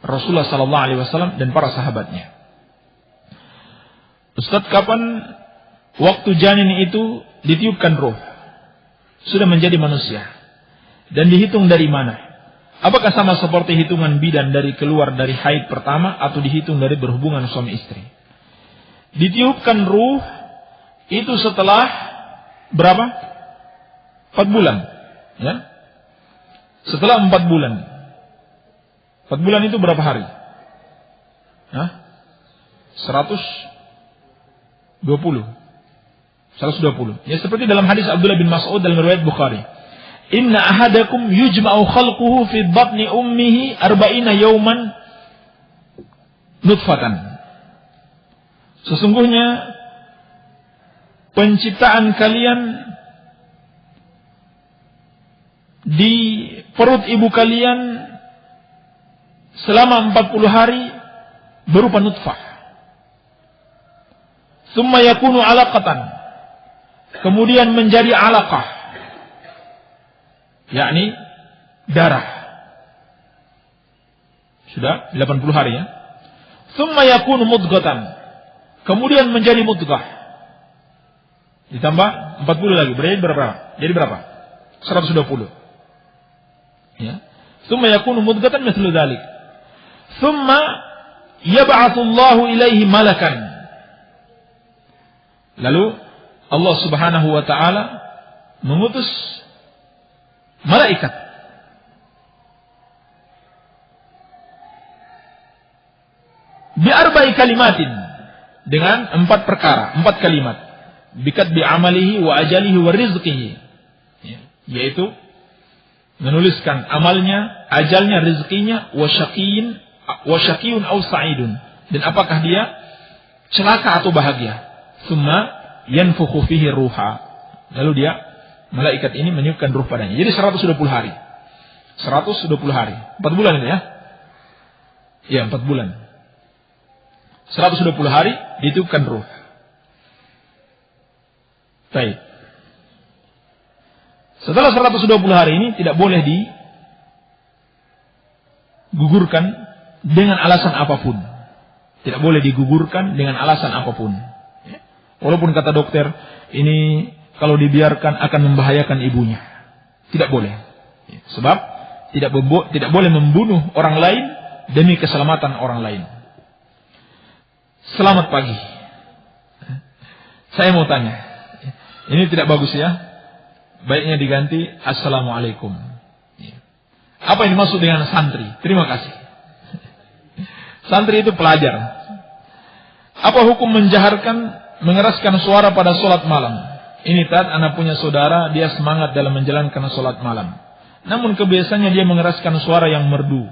Rasulullah SAW dan para sahabatnya. Ustaz, kapan waktu janin itu ditiupkan ruh? Sudah menjadi manusia. Dan dihitung dari mana? Apakah sama seperti hitungan bidan dari keluar dari haid pertama, atau dihitung dari berhubungan suami istri? Ditiupkan ruh itu setelah berapa? 4 bulan. Ya? Setelah 4 bulan. 4 bulan itu berapa hari? 120. Ya seperti dalam hadis Abdullah bin Mas'ud dalam riwayat Bukhari. Inna ahadakum yujma'u khalquhu fi batni ummihi 40 yawman nutfatan. Sesungguhnya penciptaan kalian di perut ibu kalian selama 40 hari berupa nutfah. Tsumma yakunu 'alaqatan. Kemudian menjadi 'alaqah. Yakni darah. Sudah 80 hari ya. Tsumma yakunu mudghatan. Kemudian menjadi mudghah. Ditambah 40 lagi. Berarti berapa? Jadi berapa? 120. Ya. Tsumma yakunu mudghatan mithlu dzalik. Tsumma yab'atsu Allahu ilaihi malakan. Lalu Allah Subhanahu wa taala mengutus malaikat bi arba'i kalimatin, dengan 4 perkara, 4 kalimat. Bikat bi amalihi wa ajalihi wa rizqihi. Yaitu menuliskan amalnya, ajalnya, rizkinya, wa syaqiyun aw sa'idun, dan apakah dia celaka atau bahagia. Summa yanfukhu fihi ruha. Lalu dia, malaikat ini meniupkan ruh padanya. Jadi 120 hari. 120 hari. 4 bulan itu ya? Ya, 4 bulan. 120 hari ditiupkan ruh. Baik. Setelah 120 hari ini tidak boleh digugurkan dengan alasan apapun. Tidak boleh digugurkan dengan alasan apapun. Walaupun kata dokter, ini kalau dibiarkan akan membahayakan ibunya. Tidak boleh. Sebab tidak boleh membunuh orang lain demi keselamatan orang lain. Selamat pagi. Saya mau tanya. Ini tidak bagus ya. Baiknya diganti Assalamualaikum. Apa yang dimaksud dengan santri? Terima kasih. Santri itu pelajar. Apa hukum mengeraskan suara pada sholat malam? Ini Tat, anak punya saudara, dia semangat dalam menjalankan sholat malam. Namun kebiasaannya dia mengeraskan suara yang merdu.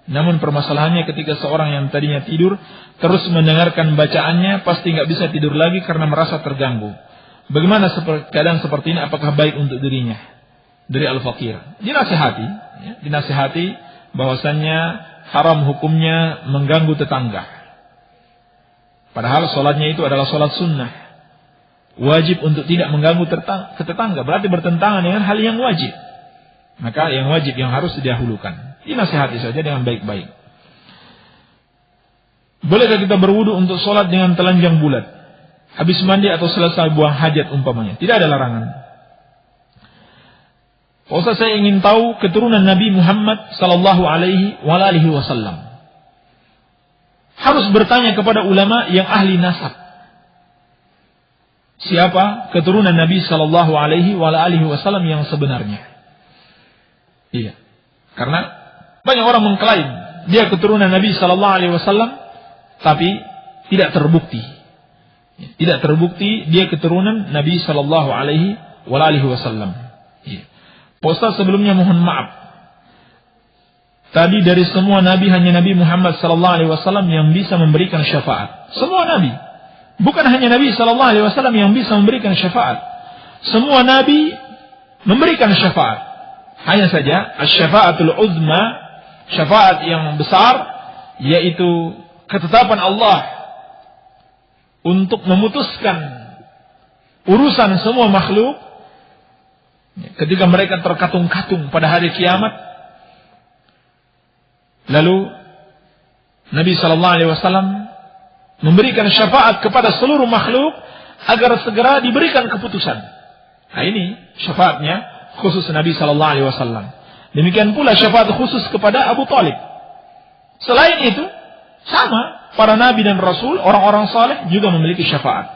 Namun permasalahannya ketika seorang yang tadinya tidur terus mendengarkan bacaannya, pasti nggak bisa tidur lagi karena merasa terganggu. Bagaimana keadaan seperti ini? Apakah baik untuk dirinya? Dari Al-Faqir. Dinasihati bahwasannya haram hukumnya mengganggu tetangga. Padahal sholatnya itu adalah sholat sunnah. Wajib untuk tidak mengganggu tetangga. Berarti bertentangan dengan hal yang wajib. Maka yang wajib yang harus didahulukan. Dinasihati saja dengan baik-baik. Bolehkah kita berwudu untuk sholat dengan telanjang bulat? Habis mandi atau selesai buang hajat umpamanya? Tidak ada larangan. Ustaz, saya ingin tahu keturunan Nabi Muhammad sallallahu alaihi wasallam. Harus bertanya kepada ulama yang ahli nasab. Siapa keturunan Nabi sallallahu alaihi wasallam yang sebenarnya? Iya. Karena banyak orang mengklaim dia keturunan Nabi sallallahu alaihi wasallam, tapi tidak terbukti. Tidak terbukti dia keturunan Nabi sallallahu alaihi wasallam. Iya. Ustaz, sebelumnya mohon maaf. Tadi dari semua nabi hanya Nabi Muhammad sallallahu alaihi wasallam yang bisa memberikan syafaat. Semua nabi. Bukan hanya Nabi sallallahu alaihi wasallam yang bisa memberikan syafaat. Semua nabi memberikan syafaat. Hanya saja asy-syafaatul uzma, syafaat yang besar, yaitu ketetapan Allah untuk memutuskan urusan semua makhluk ketika mereka terkatung-katung pada hari kiamat. Lalu Nabi sallallahu alaihi wasallam memberikan syafaat kepada seluruh makhluk agar segera diberikan keputusan. Nah, ini syafaatnya khusus Nabi sallallahu alaihi wasallam. Demikian pula syafaat khusus kepada Abu Thalib. Selain itu, sama para nabi dan rasul, orang-orang saleh juga memiliki syafaat.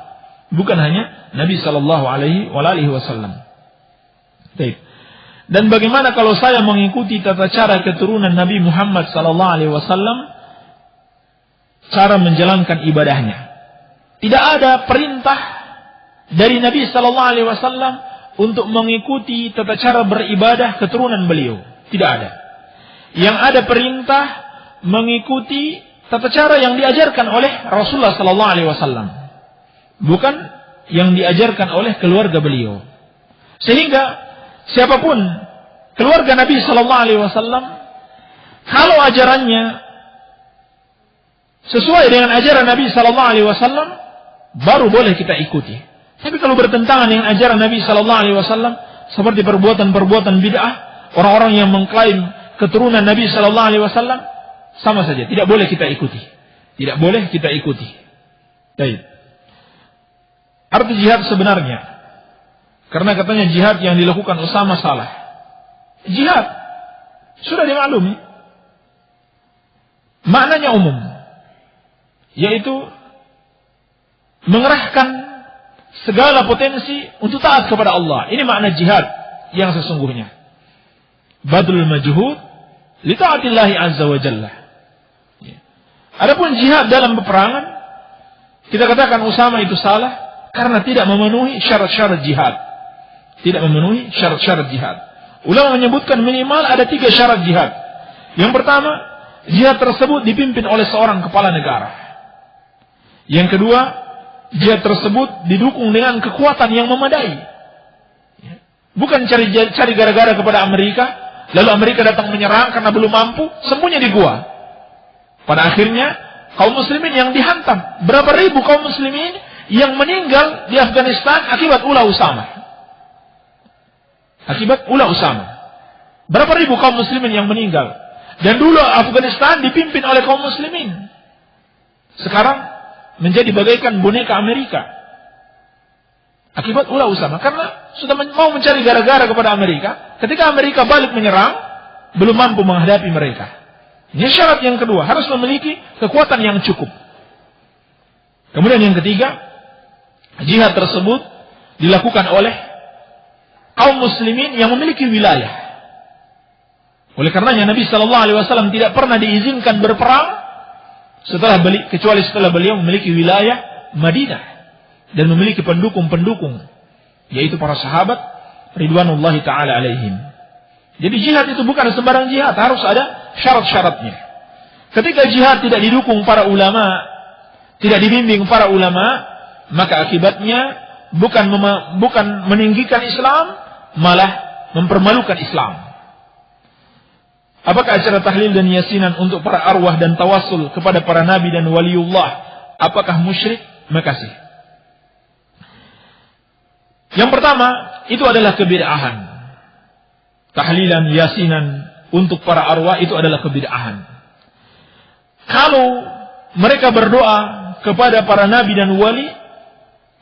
Bukan hanya Nabi sallallahu alaihi wasallam. Baik. Dan bagaimana kalau saya mengikuti tata cara keturunan Nabi Muhammad SAW, cara menjalankan ibadahnya? Tidak ada perintah dari Nabi SAW untuk mengikuti tata cara beribadah keturunan beliau. Tidak ada. Yang ada perintah mengikuti tata cara yang diajarkan oleh Rasulullah SAW, bukan yang diajarkan oleh keluarga beliau. Sehingga siapapun keluarga Nabi SAW, kalau ajarannya sesuai dengan ajaran Nabi SAW, baru boleh kita ikuti. Tapi kalau bertentangan dengan ajaran Nabi SAW, seperti perbuatan-perbuatan bid'ah, orang-orang yang mengklaim keturunan Nabi SAW, sama saja, tidak boleh kita ikuti. Tidak boleh kita ikuti. Baik. Arti jihad sebenarnya, karena katanya jihad yang dilakukan Usama salah. Jihad sudah dimaklumi, maknanya umum, yaitu mengerahkan segala potensi untuk taat kepada Allah. Ini makna jihad yang sesungguhnya. Badlul majhud li ta'atillahi azza wa jalla. Adapun jihad dalam peperangan, kita katakan Usama itu salah karena tidak memenuhi syarat-syarat jihad. Tidak memenuhi syarat-syarat jihad. Ulama menyebutkan minimal ada 3 syarat jihad. Yang pertama, jihad tersebut dipimpin oleh seorang kepala negara. Yang kedua, jihad tersebut didukung dengan kekuatan yang memadai. Bukan cari gara-gara kepada Amerika, lalu Amerika datang menyerang karena belum mampu, sembunyi di gua. Pada akhirnya, kaum muslimin yang dihantam. Berapa ribu kaum muslimin yang meninggal di Afghanistan akibat ulah Usama. Akibat ulah Usama. Berapa ribu kaum muslimin yang meninggal. Dan dulu Afghanistan dipimpin oleh kaum muslimin. Sekarang menjadi bagaikan boneka Amerika. Akibat ulah Usama. Karena sudah mau mencari gara-gara kepada Amerika. Ketika Amerika balik menyerang, belum mampu menghadapi mereka. Ini syarat yang kedua. Harus memiliki kekuatan yang cukup. Kemudian yang ketiga, jihad tersebut dilakukan oleh kaum muslimin yang memiliki wilayah. Oleh karenanya Nabi SAW tidak pernah diizinkan berperang kecuali setelah beliau memiliki wilayah Madinah dan memiliki pendukung-pendukung, yaitu para sahabat ridwanullahi ta'ala alaihim. Jadi jihad itu bukan sembarang jihad, harus ada syarat-syaratnya. Ketika jihad tidak didukung para ulama, tidak dibimbing para ulama, maka akibatnya bukan meninggikan Islam, malah mempermalukan Islam. Apakah acara tahlil dan yasinan untuk para arwah dan tawassul kepada para nabi dan waliullah, apakah musyrik? Makasih. Yang pertama, itu adalah kebid'ahan. Tahlilan, yasinan untuk para arwah itu adalah kebid'ahan. Kalau mereka berdoa kepada para nabi dan wali,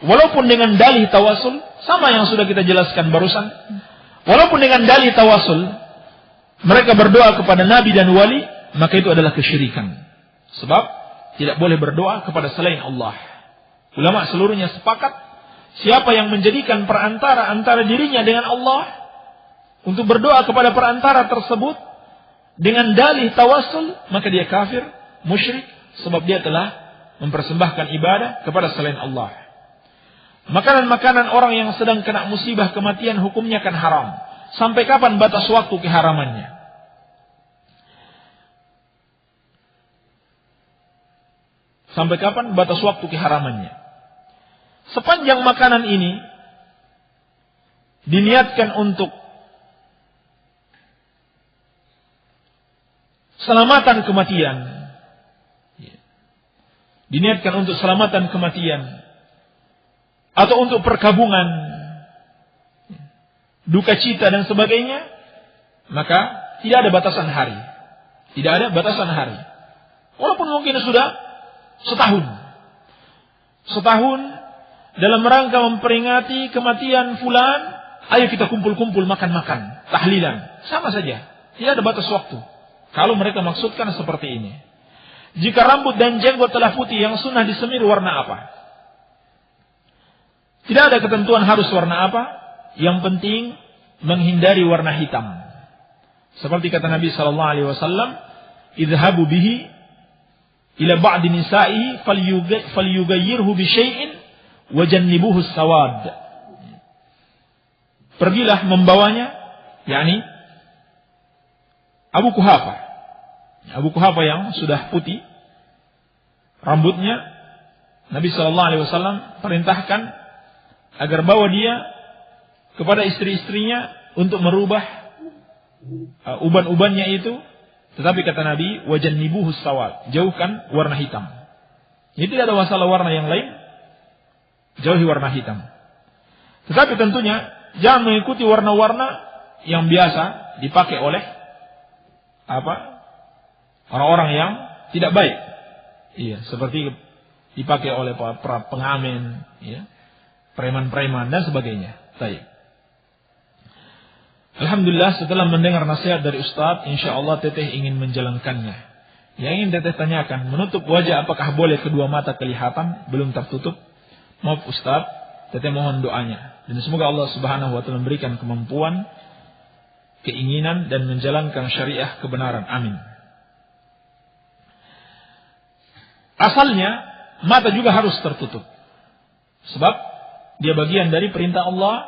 walaupun dengan dalih tawasul, sama yang sudah kita jelaskan barusan, walaupun dengan dalih tawasul, mereka berdoa kepada nabi dan wali, maka itu adalah kesyirikan. Sebab tidak boleh berdoa kepada selain Allah. Ulama seluruhnya sepakat, siapa yang menjadikan perantara antara dirinya dengan Allah, untuk berdoa kepada perantara tersebut dengan dalih tawasul, maka dia kafir, musyrik, sebab dia telah mempersembahkan ibadah kepada selain Allah. Makanan-makanan orang yang sedang kena musibah kematian hukumnya kan haram. Sampai kapan batas waktu keharamannya? Sampai kapan batas waktu keharamannya? Sepanjang makanan ini diniatkan untuk selamatan kematian, diniatkan untuk selamatan kematian, atau untuk perkabungan, duka cita dan sebagainya, maka tidak ada batasan hari. Tidak ada batasan hari. Walaupun mungkin sudah setahun dalam rangka memperingati kematian fulan, ayo kita kumpul-kumpul makan-makan, tahlilan, sama saja. Tidak ada batas waktu. Kalau mereka maksudkan seperti ini. Jika rambut dan jenggot telah putih, yang sunnah disemir warna apa? Tidak ada ketentuan harus warna apa. Yang penting menghindari warna hitam. Seperti kata Nabi sallallahu alaihi wasallam, "Idhabu bihi ila ba'di nisa'ihi falyughayyirhu bi syai'in wa jannibuhu as-sawad." Pergilah membawanya, yakni Abu Quhafa yang sudah putih rambutnya, Nabi sallallahu alaihi wasallam perintahkan agar bawa dia kepada istri-istrinya untuk merubah uban-ubannya itu. Tetapi kata Nabi, wajannibuhu sawad, jauhkan warna hitam. Jadi tidak ada masalah warna yang lain, jauhi warna hitam. Tetapi tentunya jangan mengikuti warna-warna yang biasa dipakai oleh orang-orang yang tidak baik. Iya, seperti dipakai oleh para pengamen, ya, preman-preman dan sebagainya. Baik. Alhamdulillah, setelah mendengar nasihat dari Ustaz, insyaallah teteh ingin menjalankannya. Yang ingin teteh tanyakan, menutup wajah apakah boleh kedua mata kelihatan? Belum tertutup. Maaf Ustaz, teteh mohon doanya. Dan semoga Allah Subhanahu wa taala memberikan kemampuan, keinginan dan menjalankan syariah kebenaran. Amin. Asalnya mata juga harus tertutup. Sebab dia bagian dari perintah Allah,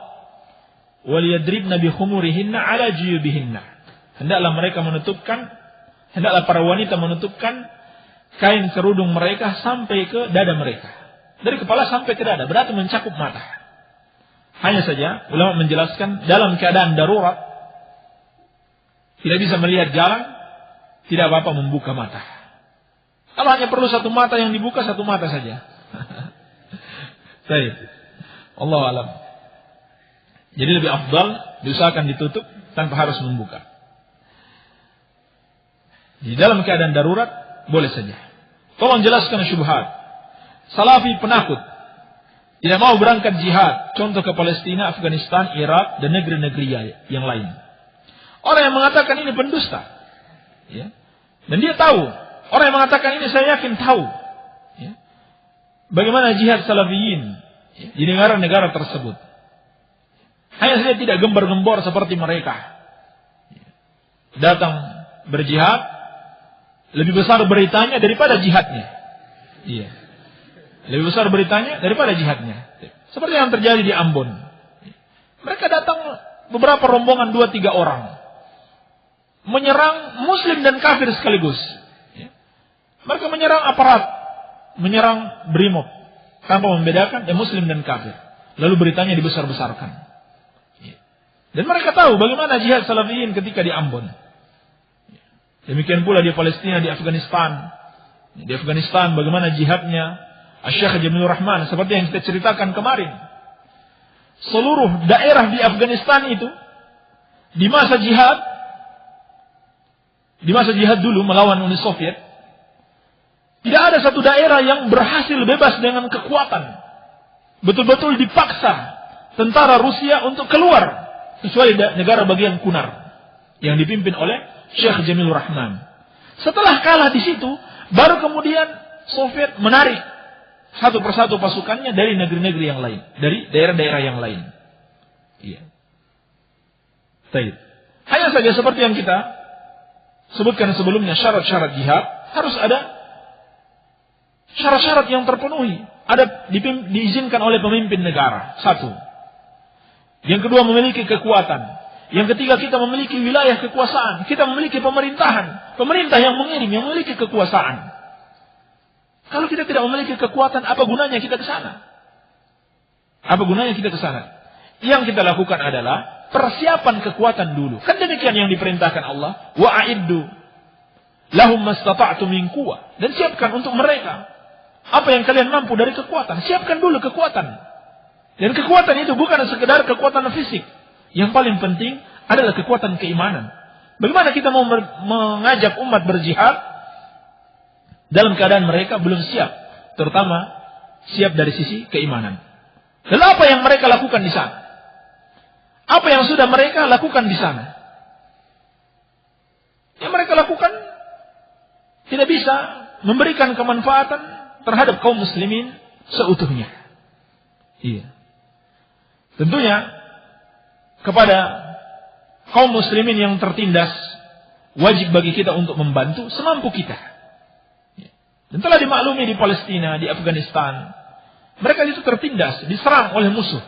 waliyadribna bikhumurihinna ala juyubihinna. Hendaklah para wanita menutupkan kain kerudung mereka sampai ke dada mereka. Dari kepala sampai ke dada, berarti mencakup mata. Hanya saja ulama menjelaskan dalam keadaan darurat, tidak bisa melihat jalan, tidak apa-apa membuka mata. Kalau hanya perlu satu mata yang dibuka, satu mata saja. Baik. Allahu a'lam. Jadi lebih afdal diusahakan ditutup tanpa harus membuka. Di dalam keadaan darurat boleh saja. Tolong jelaskan syubhat. Salafi penakut, tidak mau berangkat jihad, contoh ke Palestina, Afghanistan, Irak dan negeri-negeri yang lain. Orang yang mengatakan ini pendusta, ya. Dan dia tahu. Orang yang mengatakan ini saya yakin tahu, ya, bagaimana jihad salafiyin, ya, di negara-negara tersebut. Hanya saja tidak gembar-gembor seperti mereka. Datang berjihad, lebih besar beritanya daripada jihadnya. Iya. Lebih besar beritanya daripada jihadnya. Seperti yang terjadi di Ambon. Mereka datang beberapa rombongan 2-3 orang. Menyerang muslim dan kafir sekaligus. Mereka menyerang aparat, menyerang brimob, tanpa membedakan muslim dan kafir. Lalu beritanya dibesar-besarkan. Dan mereka tahu bagaimana jihad salafiyin ketika di Ambon. Demikian pula di Palestina, di Afghanistan. Di Afghanistan bagaimana jihadnya Syekh Jamilur Rahman, seperti yang kita ceritakan kemarin. Seluruh daerah di Afghanistan itu di masa jihad dulu melawan Uni Soviet, tidak ada satu daerah yang berhasil bebas dengan kekuatan. Betul-betul dipaksa tentara Rusia untuk keluar, kecuali negara bagian Kunar yang dipimpin oleh Syekh Jamilur Rahman. Setelah kalah di situ, baru kemudian Soviet menarik satu persatu pasukannya dari negeri-negeri yang lain, dari daerah-daerah yang lain. Iya. Baik. Hanya saja seperti yang kita sebutkan sebelumnya, syarat-syarat jihad harus ada syarat-syarat yang terpenuhi. Ada diizinkan oleh pemimpin negara. Satu. Yang kedua, memiliki kekuatan. Yang ketiga, kita memiliki wilayah kekuasaan. Kita memiliki pemerintahan. Pemerintah yang mengirim, yang memiliki kekuasaan. Kalau kita tidak memiliki kekuatan, apa gunanya kita ke sana? Apa gunanya kita ke sana? Yang kita lakukan adalah persiapan kekuatan dulu. Kan demikian yang diperintahkan Allah. Wa'iddu lahum mastata'tu min quwwah. Dan siapkan untuk mereka apa yang kalian mampu dari kekuatan. Siapkan dulu kekuatan. Dan kekuatan itu bukan sekedar kekuatan fisik. Yang paling penting adalah kekuatan keimanan. Bagaimana kita mau mengajak umat berjihad dalam keadaan mereka belum siap, terutama siap dari sisi keimanan. Lalu apa yang mereka lakukan di sana? Apa yang sudah mereka lakukan di sana? Yang mereka lakukan tidak bisa memberikan kemanfaatan terhadap kaum muslimin seutuhnya. Iya. Tentunya kepada kaum muslimin yang tertindas, wajib bagi kita untuk membantu semampu kita. Dan telah dimaklumi di Palestina, di Afghanistan, mereka itu tertindas, diserang oleh musuh.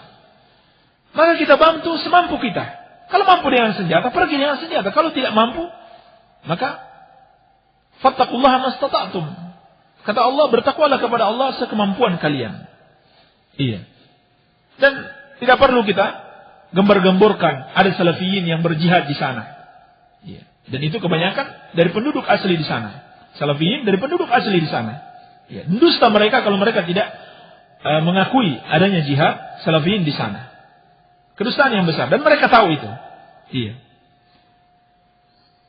Maka kita bantu semampu kita. Kalau mampu dengan senjata, pergi dengan senjata. Kalau tidak mampu, maka fattaqullaha mastata'tum. Kata Allah, bertakwalah kepada Allah sekemampuan kalian. Iya. Dan tidak perlu kita gembar-gemborkan ada salafiyin yang berjihad di sana. Iya. Dan itu kebanyakan dari penduduk asli di sana. Salafiyin dari penduduk asli di sana. Iya. Dusta mereka kalau mereka tidak mengakui adanya jihad salafiyin di sana. Kedustaan yang besar. Dan mereka tahu itu. Iya.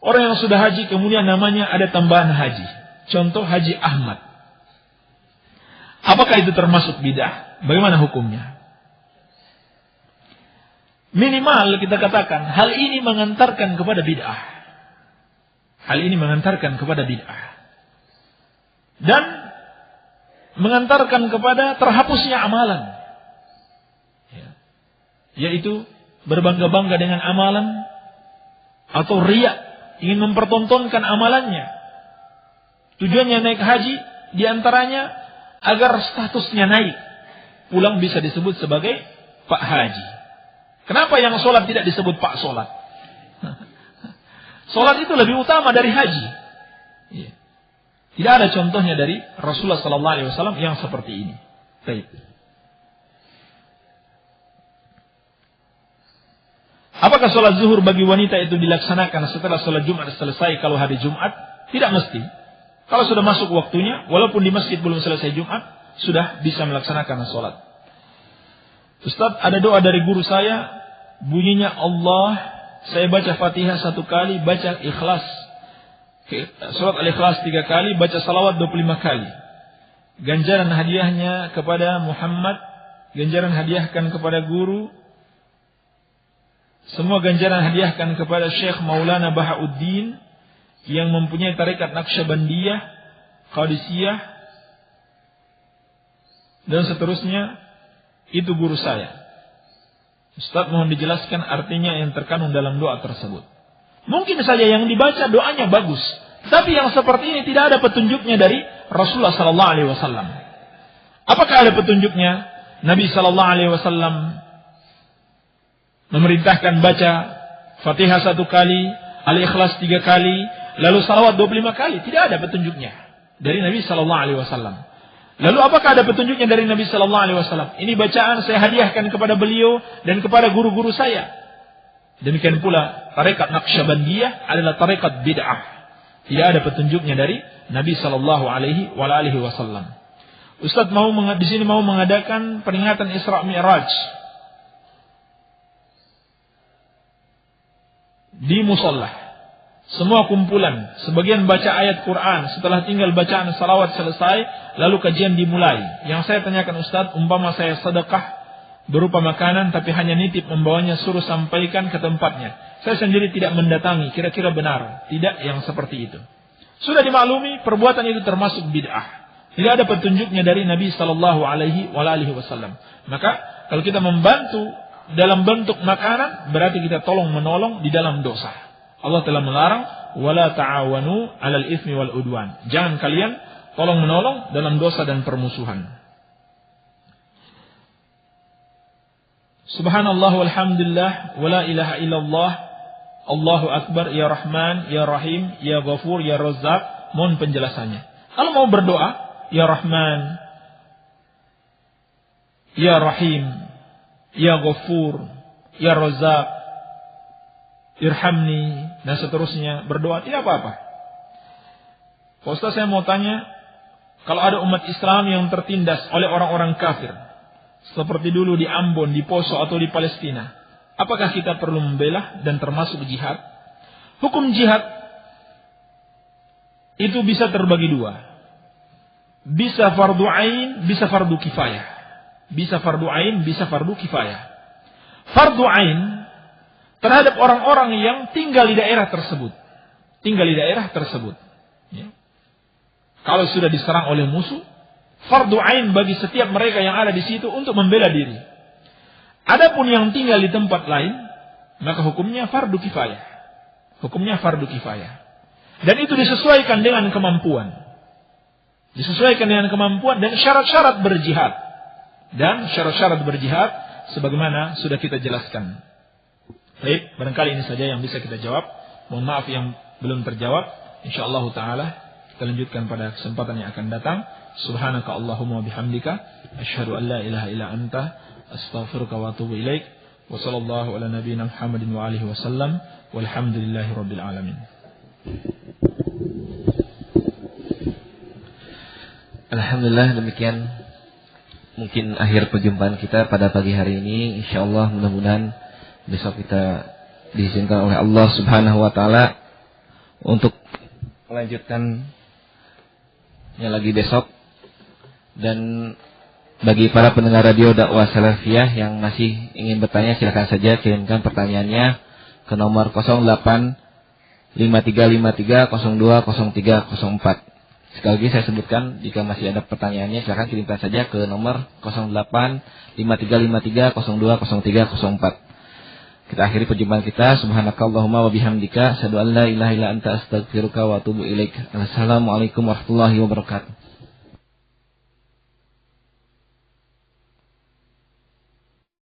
Orang yang sudah haji kemudian namanya ada tambahan haji. Contoh Haji Ahmad. Apakah itu termasuk bid'ah? Bagaimana hukumnya? Minimal kita katakan hal ini mengantarkan kepada bid'ah. Hal ini mengantarkan kepada bid'ah. Dan mengantarkan kepada terhapusnya amalan. Yaitu berbangga-bangga dengan amalan atau riya, ingin mempertontonkan amalannya. Tujuannya naik haji diantaranya agar statusnya naik, pulang bisa disebut sebagai Pak Haji. Kenapa yang sholat tidak disebut Pak Sholat? Sholat itu lebih utama dari haji. Tidak ada contohnya dari Rasulullah SAW yang seperti ini. Baik. Apakah sholat zuhur bagi wanita itu dilaksanakan setelah sholat Jumat selesai kalau hari Jumat? Tidak mesti. Kalau sudah masuk waktunya, walaupun di masjid belum selesai Jumat, sudah bisa melaksanakan sholat. Ustaz, ada doa dari guru saya, bunyinya Allah, saya baca Fatihah 1 kali, baca Ikhlas, surat Al-Ikhlas 3 kali, baca salawat 25 kali. Ganjaran hadiahnya kepada Muhammad, ganjaran hadiahkan kepada guru, semua ganjaran hadiahkan kepada Syekh Maulana Bahauddin yang mempunyai tarekat Naqsyabandiyah, Qadisiyah, dan seterusnya. Itu guru saya. Ustaz, mohon dijelaskan artinya yang terkandung dalam doa tersebut. Mungkin saja yang dibaca doanya bagus, tapi yang seperti ini tidak ada petunjuknya dari Rasulullah SAW. Apakah ada petunjuknya? Nabi SAW memerintahkan baca Fatihah 1 kali, Al-Ikhlas 3 kali, lalu salawat 25 kali. Tidak ada petunjuknya dari Nabi SAW. Lalu apakah ada petunjuknya dari Nabi SAW? Ini bacaan saya hadiahkan kepada beliau dan kepada guru-guru saya. Demikian pula tarekat Naqsyabandiyah adalah tarekat bid'ah. Tidak ada petunjuknya dari Nabi SAW. Ustaz di sini mau mengadakan peringatan Isra Mi'raj di musalla. Semua kumpulan, sebagian baca ayat Quran, setelah tinggal bacaan salawat selesai, lalu kajian dimulai. Yang saya tanyakan Ustaz, umpama saya sedekah berupa makanan, tapi hanya nitip membawanya, suruh sampaikan ke tempatnya. Saya sendiri tidak mendatangi, kira-kira benar? Tidak yang seperti itu. Sudah dimaklumi, perbuatan itu termasuk bid'ah. Tidak ada petunjuknya dari Nabi SAW. Maka, kalau kita membantu dalam bentuk makanan, berarti kita tolong menolong di dalam dosa. Allah telah melarang wala ta'awanu 'alal itsmi wal udwan. Jangan kalian tolong menolong dalam dosa dan permusuhan. Subhanallah walhamdulillah wala ilaha illallah Allahu akbar, ya Rahman, ya Rahim, ya Ghafur, ya Razzaq. Mohon penjelasannya. Kalau mau berdoa, ya Rahman, ya Rahim, ya Ghafur, ya Razzaq, irhamni, dan seterusnya, berdoa, tidak apa-apa. Pak Ustaz, saya mau tanya, kalau ada umat Islam yang tertindas oleh orang-orang kafir, seperti dulu di Ambon, di Poso, atau di Palestina, apakah kita perlu membela dan termasuk jihad? Hukum jihad itu bisa terbagi dua. Bisa fardu ain, bisa fardu kifayah. Bisa fardu ain, bisa fardu kifayah. Fardu ain terhadap orang-orang yang tinggal di daerah tersebut. Tinggal di daerah tersebut. Ya. Kalau sudah diserang oleh musuh, fardu ain bagi setiap mereka yang ada di situ untuk membela diri. Adapun yang tinggal di tempat lain, maka hukumnya fardu kifayah. Hukumnya fardu kifayah. Dan itu disesuaikan dengan kemampuan. Disesuaikan dengan kemampuan dan syarat-syarat berjihad. Dan syarat-syarat berjihad sebagaimana sudah kita jelaskan. Baik, barangkali ini saja yang bisa kita jawab. Mohon maaf yang belum terjawab. Insyaallah taala kita lanjutkan pada kesempatan yang akan datang. Subhanaka Allahumma bihamdika asyhadu an la ilaha illa anta astaghfiruka wa atubu ilaik. Wa sallallahu ala nabiyyina Muhammadin wa alihi wasallam. Walhamdulillahi rabbil alamin. Alhamdulillah, demikian mungkin akhir perjumpaan kita pada pagi hari ini. Insyaallah mudah-mudahan besok kita diizinkan oleh Allah Subhanahu wa taala untuk melanjutkan lagi besok. Dan bagi para pendengar radio dakwah salafiyah yang masih ingin bertanya, silakan saja kirimkan pertanyaannya ke nomor 085353020304. Sekali lagi saya sebutkan, jika masih ada pertanyaannya silakan kirimkan saja ke nomor 085353020304. Kita akhiri perjumpaan kita. Subhanakallahumma wa bihamdika asyhadu an la ilaha illa anta astaghfiruka wa atubu ilaik. Assalamualaikum warahmatullahi wabarakatuh.